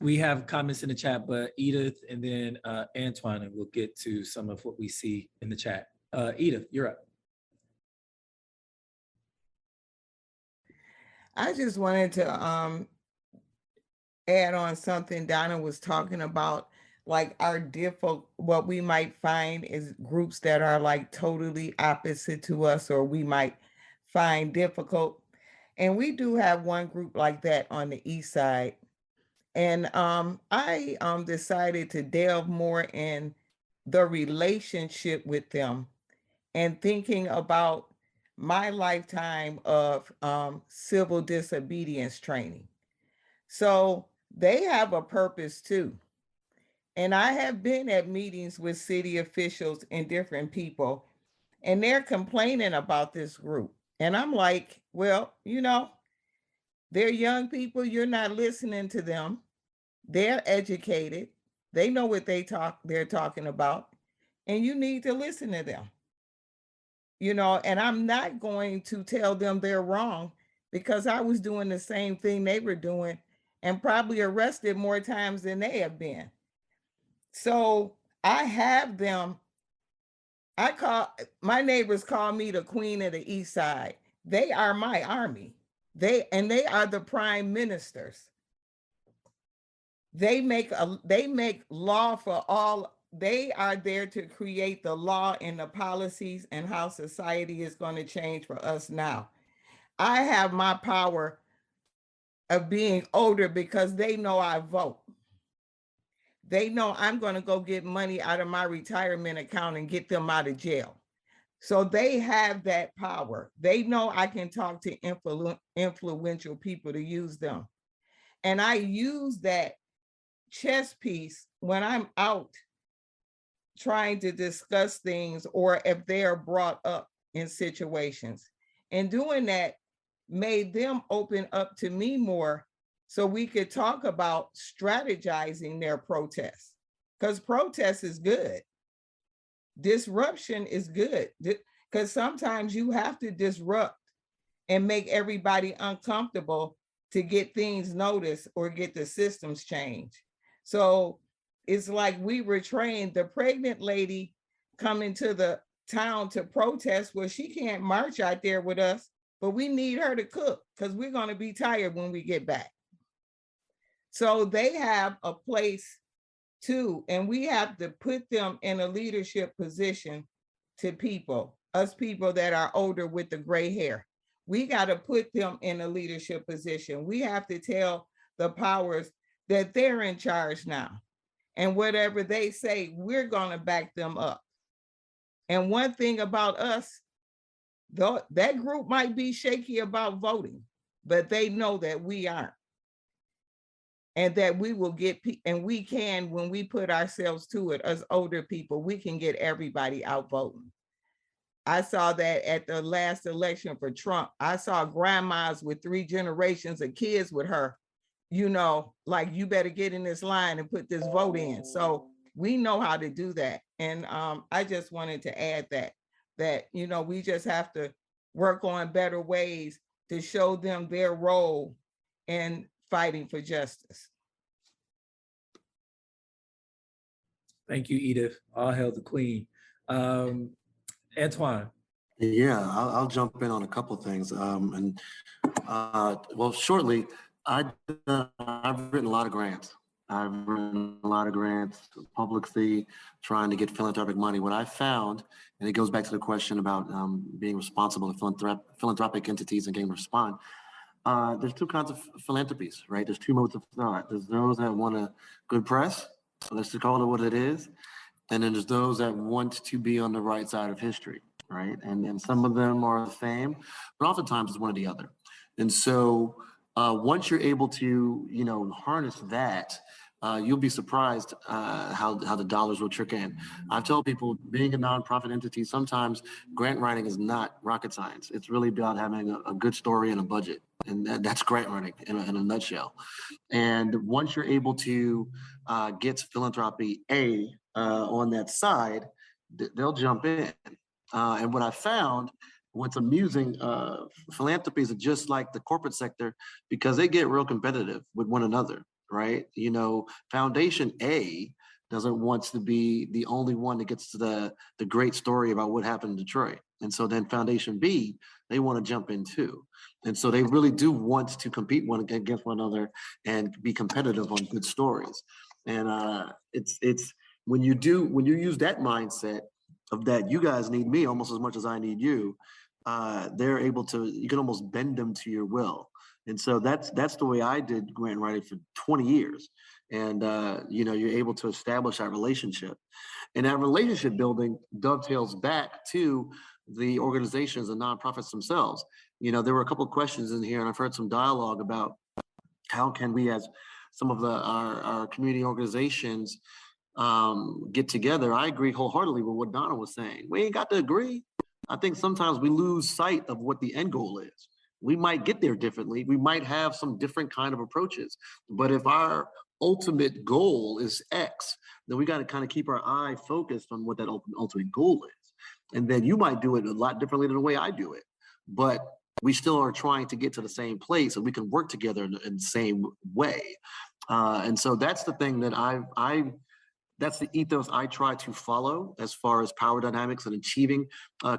We have comments in the chat, but Edith and then Antoine, and we'll get to some of what we see in the chat. Edith, you're up. I just wanted to add on something Donna was talking about, like what we might find is groups that are like totally opposite to us, or we might find difficult. And we do have one group like that on the east side. And I decided to delve more in the relationship with them and thinking about my lifetime of civil disobedience training. So they have a purpose too. And I have been at meetings with city officials and different people, and they're complaining about this group. And I'm like, well, you know, they're young people. You're not listening to them. They're educated. They know what they're talking about, and you need to listen to them. You know, and I'm not going to tell them they're wrong, because I was doing the same thing they were doing and probably arrested more times than they have been. So I have them. My neighbors call me the queen of the Eastside. They are my army. They are the prime ministers. They make law for all. They are there to create the law and the policies and how society is going to change for us now. I have my power of being older because they know I vote. They know I'm going to go get money out of my retirement account and get them out of jail. So they have that power. They know I can talk to influential people to use them. And I use that chess piece when I'm out trying to discuss things, or if they are brought up in situations. And doing that made them open up to me more, so we could talk about strategizing their protests. Because protest is good. Disruption is good. Because sometimes you have to disrupt and make everybody uncomfortable to get things noticed or get the systems changed. So it's like we were trained. The pregnant lady coming to the town to protest, well, she can't march out there with us, but we need her to cook because we're going to be tired when we get back. So they have a place too, and we have to put them in a leadership position to people, us people that are older with the gray hair. We got to put them in a leadership position. We have to tell the powers that they're in charge now. And whatever they say, we're going to back them up. And one thing about us, though, that group might be shaky about voting, but they know that we aren't. And that we will get, and we can, when we put ourselves to it, as older people, we can get everybody out voting. I saw that at the last election for Trump. I saw grandmas with 3 generations of kids with her, you know, like, you better get in this line and put this vote in. So we know how to do that. And I just wanted to add that, you know, we just have to work on better ways to show them their role in fighting for justice. Thank you, Edith. All hail the queen. Antoine. Yeah, I'll jump in on a couple of things. Well, shortly, I've written a lot of grants. I've written a lot of grants publicly, trying to get philanthropic money. What I found, and it goes back to the question about being responsible to philanthropic entities and getting respond. There's 2 kinds of philanthropies, right? There's 2 modes of thought. There's those that want a good press, so let's just call it what it is. And then there's those that want to be on the right side of history, right? And some of them are the same, but oftentimes it's one or the other. And so once you're able to, you know, harness that, you'll be surprised how the dollars will trickle in. I've told people, being a nonprofit entity, sometimes grant writing is not rocket science. It's really about having a good story and a budget. And that's grant writing in a nutshell. And once you're able to get philanthropy on that side, they'll jump in. And what I found, what's amusing, philanthropies are just like the corporate sector, because they get real competitive with one another, right? You know, Foundation A doesn't want to be the only one that gets to the great story about what happened in Detroit. And so then Foundation B, they want to jump in too. And so they really do want to compete against one another and be competitive on good stories. And it's when you use that mindset of that, you guys need me almost as much as I need you, they're able to, you can almost bend them to your will. And so that's the way I did grant writing for 20 years. And you know, you're able to establish that relationship. And that relationship building dovetails back to the organizations and nonprofits themselves. You know, there were a couple of questions in here, and I've heard some dialogue about how can we as some of our community organizations get together, I agree wholeheartedly with what Donna was saying. We ain't got to agree. I think sometimes we lose sight of what the end goal is. We might get there differently. We might have some different kind of approaches, but if our ultimate goal is X, then we got to kind of keep our eye focused on what that ultimate goal is. And then you might do it a lot differently than the way I do it, but we still are trying to get to the same place and we can work together in the same way. And so that's the thing that that's the ethos I try to follow as far as power dynamics and achieving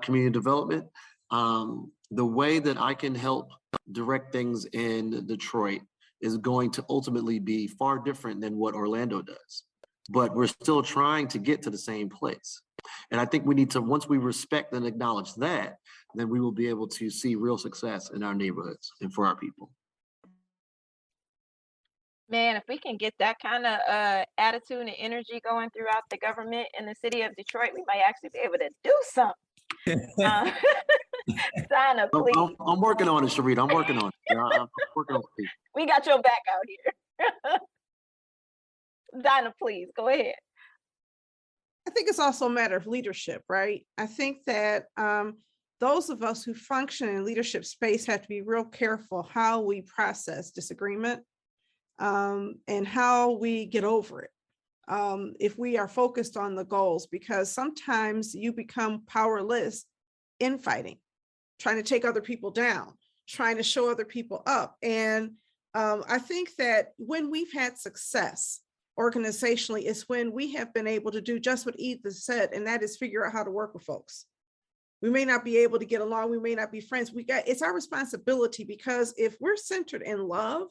community development. The way that I can help direct things in Detroit is going to ultimately be far different than what Orlando does. But we're still trying to get to the same place. And I think we need to, once we respect and acknowledge that, then we will be able to see real success in our neighborhoods and for our people. Man, if we can get that kind of attitude and energy going throughout the government in the city of Detroit, we might actually be able to do something. Donna, please. I'm working on it, Sherita. I'm working on it. I'm working on it. We got your back out here. Donna, please, go ahead. I think it's also a matter of leadership, right? I think that those of us who function in leadership space have to be real careful how we process disagreement and how we get over it. If we are focused on the goals, because sometimes you become powerless in fighting, trying to take other people down, trying to show other people up. And I think that when we've had success organizationally is when we have been able to do just what Edith said, and that is figure out how to work with folks. We may not be able to get along, we may not be friends. It's our responsibility, because if we're centered in love,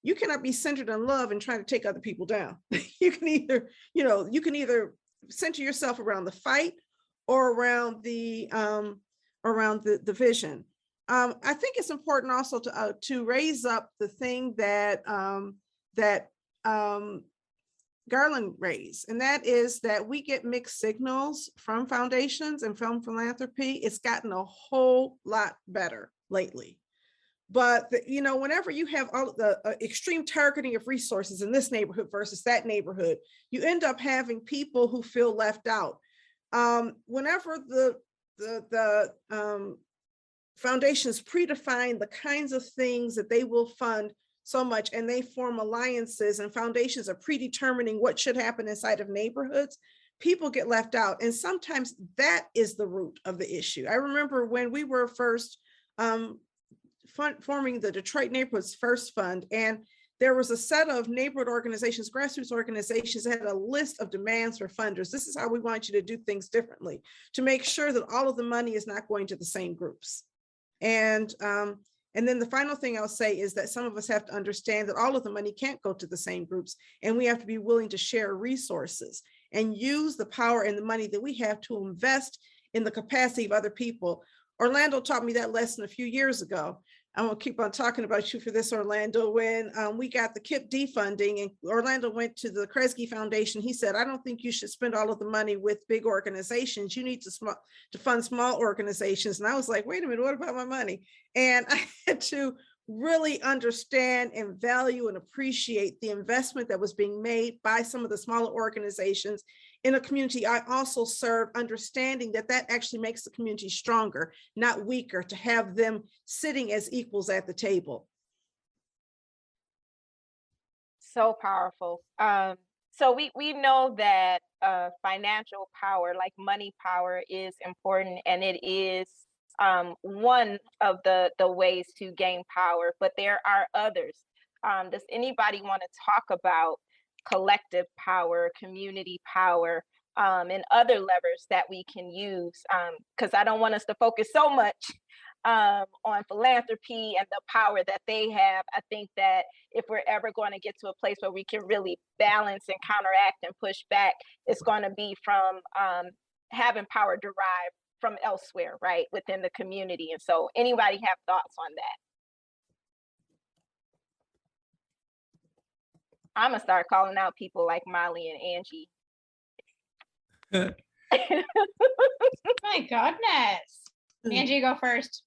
you cannot be centered in love and trying to take other people down. You can either center yourself around the fight or around the vision. I think it's important also to raise up the thing that Garland raised, and that is that we get mixed signals from foundations and from philanthropy. It's gotten a whole lot better lately. But whenever you have all the extreme targeting of resources in this neighborhood versus that neighborhood, you end up having people who feel left out. Whenever the foundations predefine the kinds of things that they will fund so much, and they form alliances, and foundations are predetermining what should happen inside of neighborhoods, people get left out. And sometimes that is the root of the issue. I remember when we were first forming the Detroit Neighborhoods First Fund, and there was a set of neighborhood organizations, grassroots organizations that had a list of demands for funders. This is how we want you to do things differently to make sure that all of the money is not going to the same groups. And then the final thing I'll say is that some of us have to understand that all of the money can't go to the same groups, and we have to be willing to share resources and use the power and the money that we have to invest in the capacity of other people. Orlando taught me that lesson a few years ago. I'm gonna keep on talking about you for this, Orlando. When we got the KIP defunding and Orlando went to the Kresge Foundation, he said, I don't think you should spend all of the money with big organizations. You need to fund small organizations. And I was like, wait a minute, what about my money? And I had to really understand and value and appreciate the investment that was being made by some of the smaller organizations in a community I also serve, understanding that that actually makes the community stronger, not weaker, to have them sitting as equals at the table. So powerful. So we know that financial power, like money power, is important, and it is one of the ways to gain power, but there are others. Does anybody want to talk about collective power, community power, and other levers that we can use? Because I don't want us to focus so much on philanthropy and the power that they have. I think that if we're ever going to get to a place where we can really balance and counteract and push back, it's going to be from having power derived from elsewhere, right, within the community. And so anybody have thoughts on that? I'm gonna start calling out people like Molly and Angie. My goodness. Angie, go first.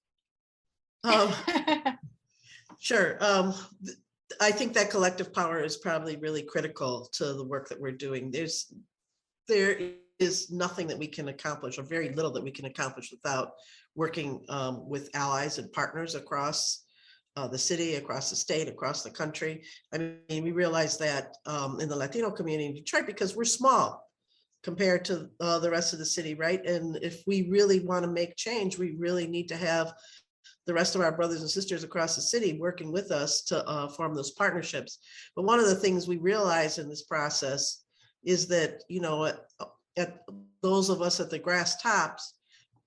Sure. I think that collective power is probably really critical to the work that we're doing. There is nothing that we can accomplish, or very little that we can accomplish, without working with allies and partners across the city, across the state, across the country. I mean, we realize that in the Latino community in Detroit, because we're small compared to the rest of the city, right? And if we really want to make change, we really need to have the rest of our brothers and sisters across the city working with us to form those partnerships. But one of the things we realize in this process is that, you know, at those of us at the grass tops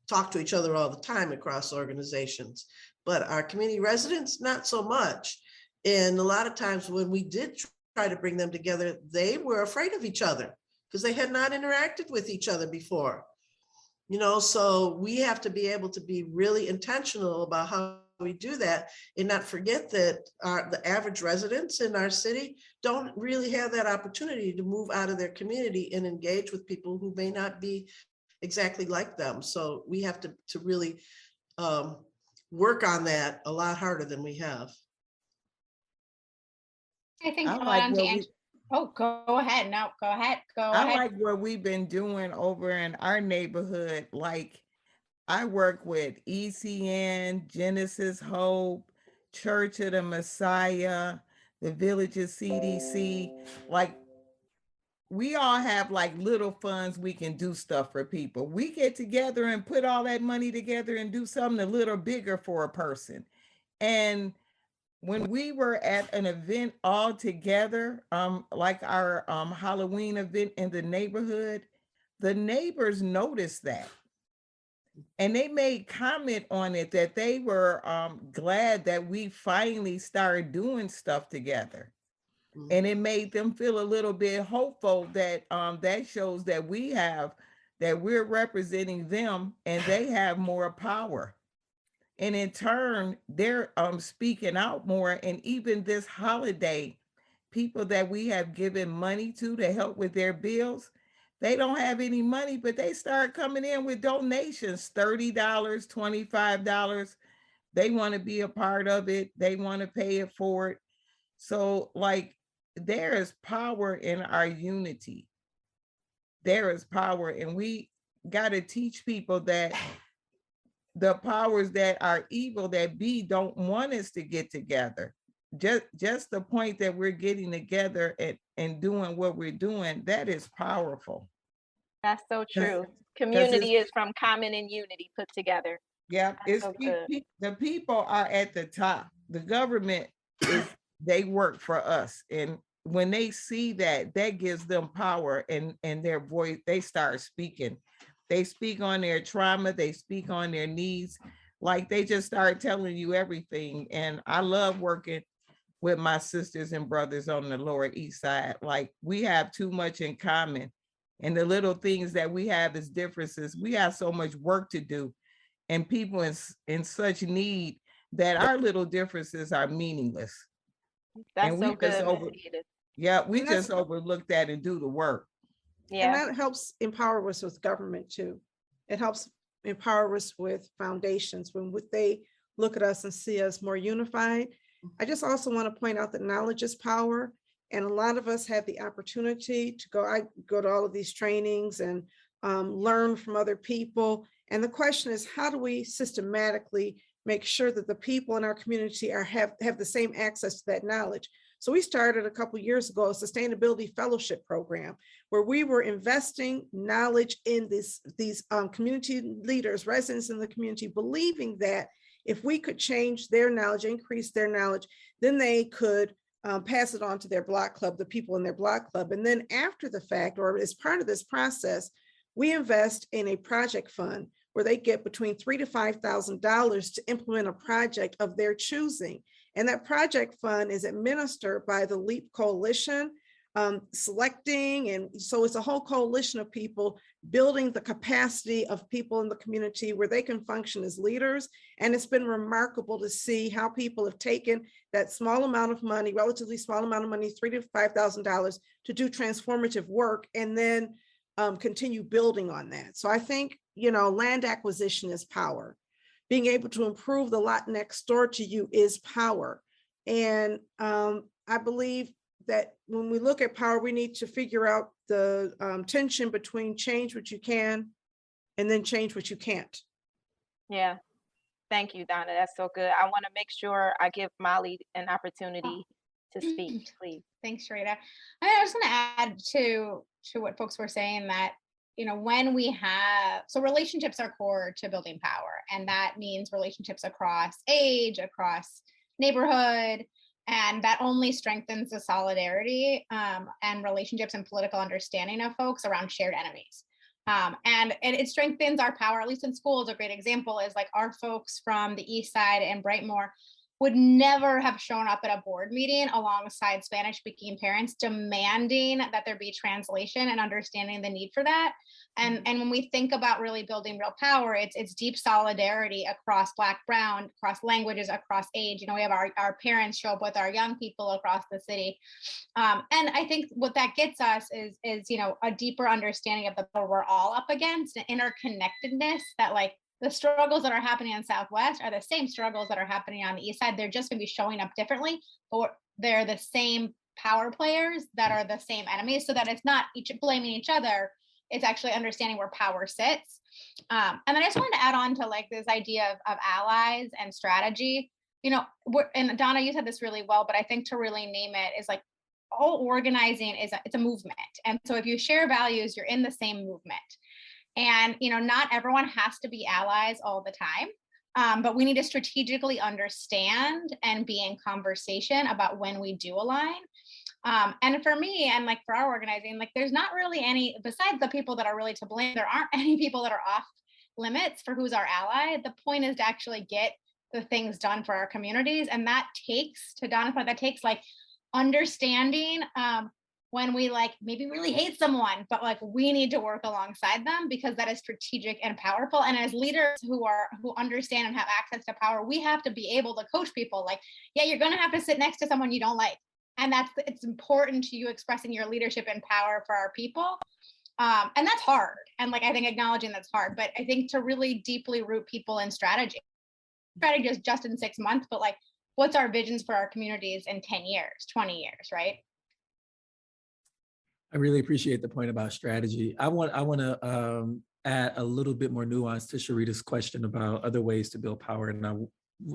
talk to each other all the time across organizations, but our community residents, not so much. And a lot of times when we did try to bring them together, they were afraid of each other because they had not interacted with each other before. You know, so we have to be able to be really intentional about how we do that and not forget that the average residents in our city don't really have that opportunity to move out of their community and engage with people who may not be exactly like them. So we have to really work on that a lot harder than we have. I think I like what we, oh, go ahead. No, go ahead. I like what we've been doing over in our neighborhood. Like, I work with ECN, Genesis Hope, Church of the Messiah, the Villages CDC. Like, we all have like little funds we can do stuff for people. We get together and put all that money together and do something a little bigger for a person. And when we were at an event all together, like our Halloween event in the neighborhood, the neighbors noticed that. And they made comment on it that they were glad that we finally started doing stuff together. And it made them feel a little bit hopeful that that shows that we're representing them and they have more power. And in turn, they're speaking out more. And even this holiday, people that we have given money to help with their bills, they don't have any money, but they start coming in with donations, $30, $25. They want to be a part of it. They want to pay it forward. So like, there is power in our unity. There is power, and we got to teach people that the powers that are evil, that be, don't want us to get together. Just the point that we're getting together and doing what we're doing, that is powerful. That's so true. Community is from common and unity put together. Yeah, That's it's so the people are at the top. The government is, they work for us. And when they see that, that gives them power, and their voice, they start speaking. They speak on their trauma, they speak on their needs, like they just start telling you everything. And I love working with my sisters and brothers on the Lower East Side. Like, we have too much in common. And the little things that we have as differences, we have so much work to do, and people in such need that our little differences are meaningless. That's and we so good, just we just overlook that and do the work. And that helps empower us with government too. It helps empower us with foundations when they look at us and see us more unified. I just also want to point out that knowledge is power. And a lot of us have the opportunity to I go to all of these trainings and learn from other people. And the question is, how do we systematically make sure that the people in our community have the same access to that knowledge? So we started a couple of years ago a sustainability fellowship program where we were investing knowledge in these community leaders, residents in the community, believing that if we could change their knowledge, increase their knowledge, then they could pass it on to their block club, the people in their block club. And then after the fact, or as part of this process, we invest in a project fund where they get between $3,000 to $5,000 to implement a project of their choosing. And that project fund is administered by the LEAP Coalition, selecting. And so it's a whole coalition of people building the capacity of people in the community where they can function as leaders. And it's been remarkable to see how people have taken that small amount of money, relatively small amount of money, $3,000 to $5,000 to do transformative work, and then continue building on that. So I think, land acquisition is power. Being able to improve the lot next door to you is power. And I believe that when we look at power, we need to figure out the tension between change what you can and then change what you can't. Yeah. Thank you, Donna. That's so good. I want to make sure I give Molly an opportunity to speak, please. Thanks, Sherita. I was going to add to what folks were saying that, you know, when we have, so relationships are core to building power, and that means relationships across age, across neighborhood, and that only strengthens the solidarity and relationships and political understanding of folks around shared enemies. And it strengthens our power, at least in schools. A great example is like our folks from the Eastside and Brightmoor would never have shown up at a board meeting alongside Spanish speaking parents demanding that there be translation and understanding the need for that. And when we think about really building real power, it's deep solidarity across Black, Brown, across languages, across age. You know, we have our parents show up with our young people across the city. And I think what that gets us is, you know, a deeper understanding of the power we're all up against, an interconnectedness that, like, the struggles that are happening in Southwest are the same struggles that are happening on the East Side. They're just going to be showing up differently, but they're the same power players that are the same enemies, so that it's not blaming each other. It's actually understanding where power sits. And then I just wanted to add on to like this idea of allies and strategy. You know, and Donna, you said this really well, but I think to really name it is like all organizing it's a movement. And so if you share values, you're in the same movement. And, you know, not everyone has to be allies all the time, but we need to strategically understand and be in conversation about when we do align. And for me, and like for our organizing, like there's not really any, besides the people that are really to blame, there aren't any people that are off limits for who's our ally. The point is to actually get the things done for our communities. And that takes, to Donna's point, that takes like understanding when we like maybe really hate someone, but like we need to work alongside them because that is strategic and powerful. And as leaders who understand and have access to power, we have to be able to coach people like, yeah, you're going to have to sit next to someone you don't like. And it's important to you expressing your leadership and power for our people. And that's hard. And like, I think acknowledging that's hard, but I think to really deeply root people in strategy is just in 6 months, but like, what's our visions for our communities in 10 years, 20 years, right? I really appreciate the point about strategy. I want to add a little bit more nuance to Sherita's question about other ways to build power. And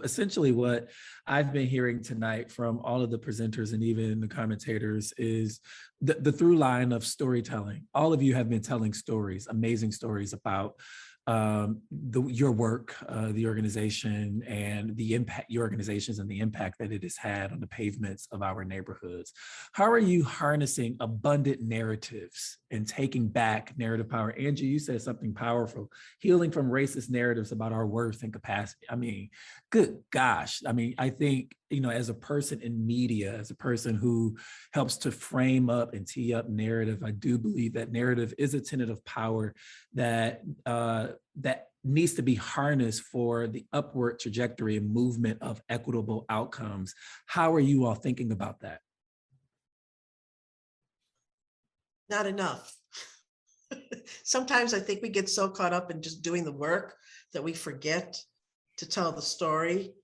essentially what I've been hearing tonight from all of the presenters and even the commentators is the through line of storytelling. All of you have been telling stories, amazing stories about your work, the organization, and the impact, your organizations and the impact that it has had on the pavements of our neighborhoods. How are you harnessing abundant narratives and taking back narrative power? Angie, you said something powerful, healing from racist narratives about our worth and capacity. I mean, good gosh. I mean, I think, you know, as a person in media, as a person who helps to frame up and tee up narrative, I do believe that narrative is a tenet of power that needs to be harnessed for the upward trajectory and movement of equitable outcomes. How are you all thinking about that? Not enough. Sometimes I think we get so caught up in just doing the work that we forget to tell the story.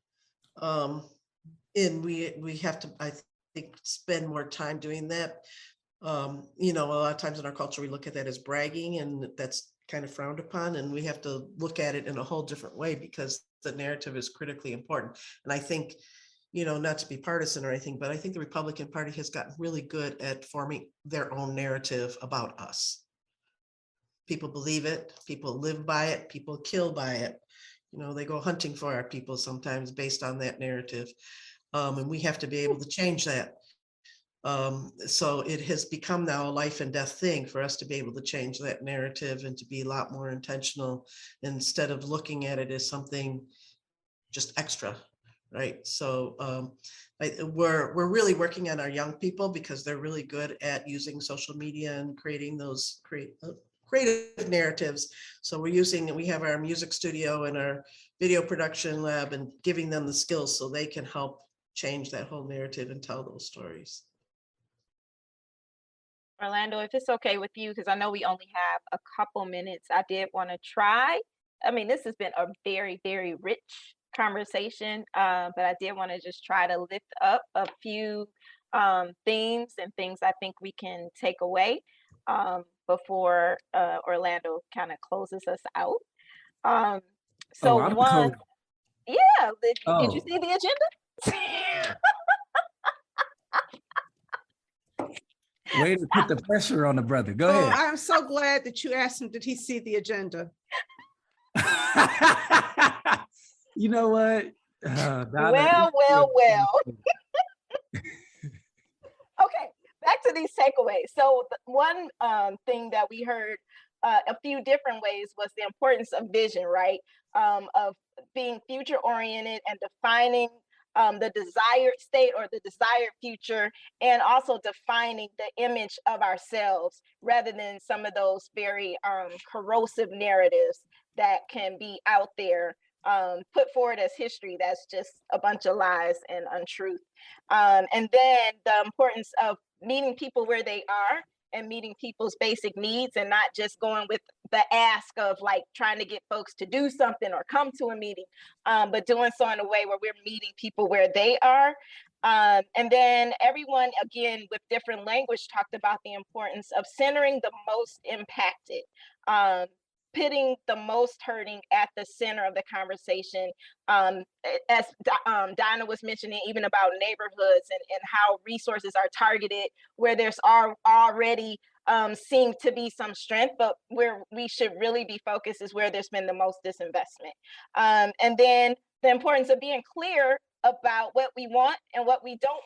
And we have to, I think, spend more time doing that. You know, a lot of times in our culture, we look at that as bragging, and that's kind of frowned upon. And we have to look at it in a whole different way because the narrative is critically important. And I think, you know, not to be partisan or anything, but I think the Republican Party has gotten really good at forming their own narrative about us. People believe it, people live by it, people kill by it. You know, they go hunting for our people sometimes based on that narrative. And we have to be able to change that. So it has become now a life and death thing for us to be able to change that narrative and to be a lot more intentional instead of looking at it as something just extra, right? So we're really working on our young people because they're really good at using social media and creating those creative narratives. So we have our music studio and our video production lab and giving them the skills so they can help change that whole narrative and tell those stories. Orlando, if it's okay with you, because I know we only have a couple minutes, I did want to try. I mean, this has been a very, very rich conversation, but I did want to just try to lift up a few themes and things I think we can take away before Orlando kind of closes us out. So I'm one, cold. yeah, did you Oh. see the agenda? Way to put the pressure on the brother. Go Oh, ahead. I'm so glad that you asked him, did he see the agenda? You know what? Donna, Well. Okay, back to these takeaways. So one thing that we heard a few different ways was the importance of vision, right? Of being future oriented and defining the desired state or the desired future, and also defining the image of ourselves rather than some of those very corrosive narratives that can be out there put forward as history that's just a bunch of lies and untruth. And then the importance of meeting people where they are and meeting people's basic needs, and not just going with the ask of like trying to get folks to do something or come to a meeting, but doing so in a way where we're meeting people where they are. And then everyone, again, with different language, talked about the importance of centering the most impacted, putting the most hurting at the center of the conversation. As Donna was mentioning, even about neighborhoods and how resources are targeted where there's already seem to be some strength, but where we should really be focused is where there's been the most disinvestment. And then the importance of being clear about what we want and what we don't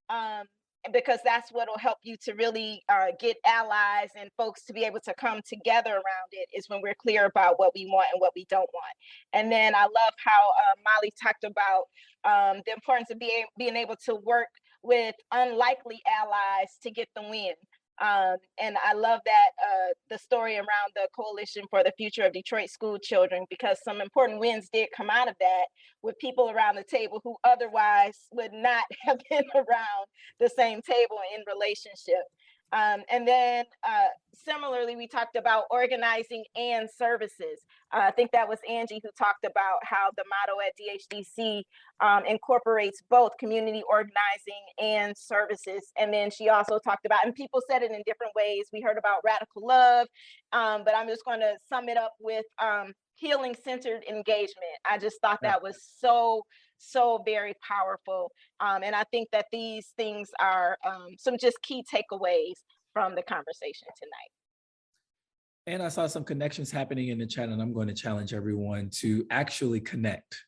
want. Because that's what will help you to really get allies and folks to be able to come together around it, is when we're clear about what we want and what we don't want. And then I love how Molly talked about the importance of being able to work with unlikely allies to get the win. And I love that the story around the Coalition for the Future of Detroit School Children, because some important wins did come out of that with people around the table who otherwise would not have been around the same table in relationship. And then similarly, we talked about organizing and services. I think that was Angie who talked about how the motto at DHDC incorporates both community organizing and services. And then she also talked about, and people said it in different ways. We heard about radical love, but I'm just going to sum it up with healing-centered engagement. I just thought that was so very powerful. And I think that these things are some just key takeaways from the conversation tonight. And I saw some connections happening in the chat, and I'm going to challenge everyone to actually connect.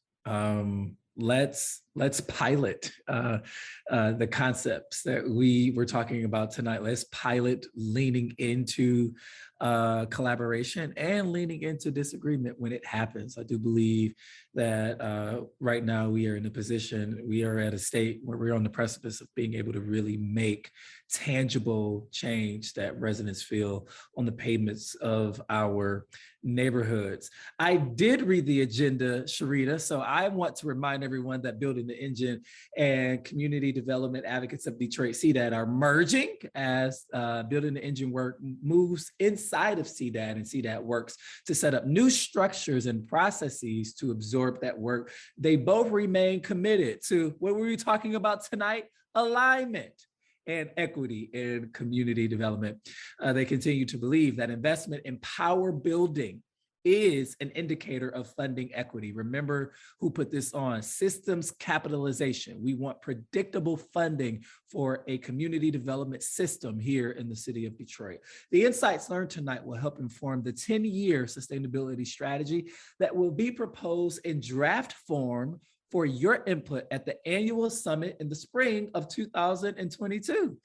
Let's pilot the concepts that we were talking about tonight. Let's pilot leaning into collaboration and leaning into disagreement when it happens. I do believe that right now we are in a position, we are at a state where we're on the precipice of being able to really make tangible change that residents feel on the pavements of our neighborhoods. I did read the agenda, Sherita, so I want to remind everyone that Building the Engine and Community Development Advocates of Detroit CDAD are merging as Building the Engine work moves inside of CDAD, and CDAD works to set up new structures and processes to absorb that work. They both remain committed to what were we talking about tonight? Alignment and equity in community development. They continue to believe that investment in power building is an indicator of funding equity. Remember who put this on: systems capitalization. We want predictable funding for a community development system here in the city of Detroit. The insights learned tonight will help inform the 10-year sustainability strategy that will be proposed in draft form for your input at the annual summit in the spring of 2022.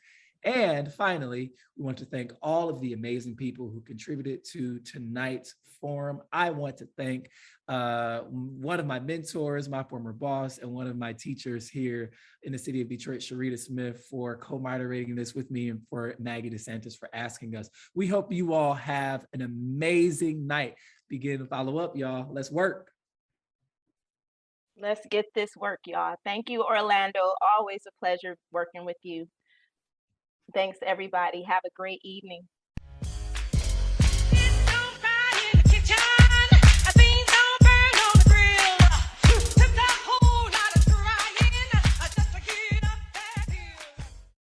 And finally, we want to thank all of the amazing people who contributed to tonight's forum. I want to thank one of my mentors, my former boss, and one of my teachers here in the city of Detroit, Sherita Smith, for co-moderating this with me, and for Maggie DeSantis for asking us. We hope you all have an amazing night. Begin to follow up, y'all. Let's work. Let's get this work, y'all. Thank you, Orlando. Always a pleasure working with you. Thanks, everybody. Have a great evening.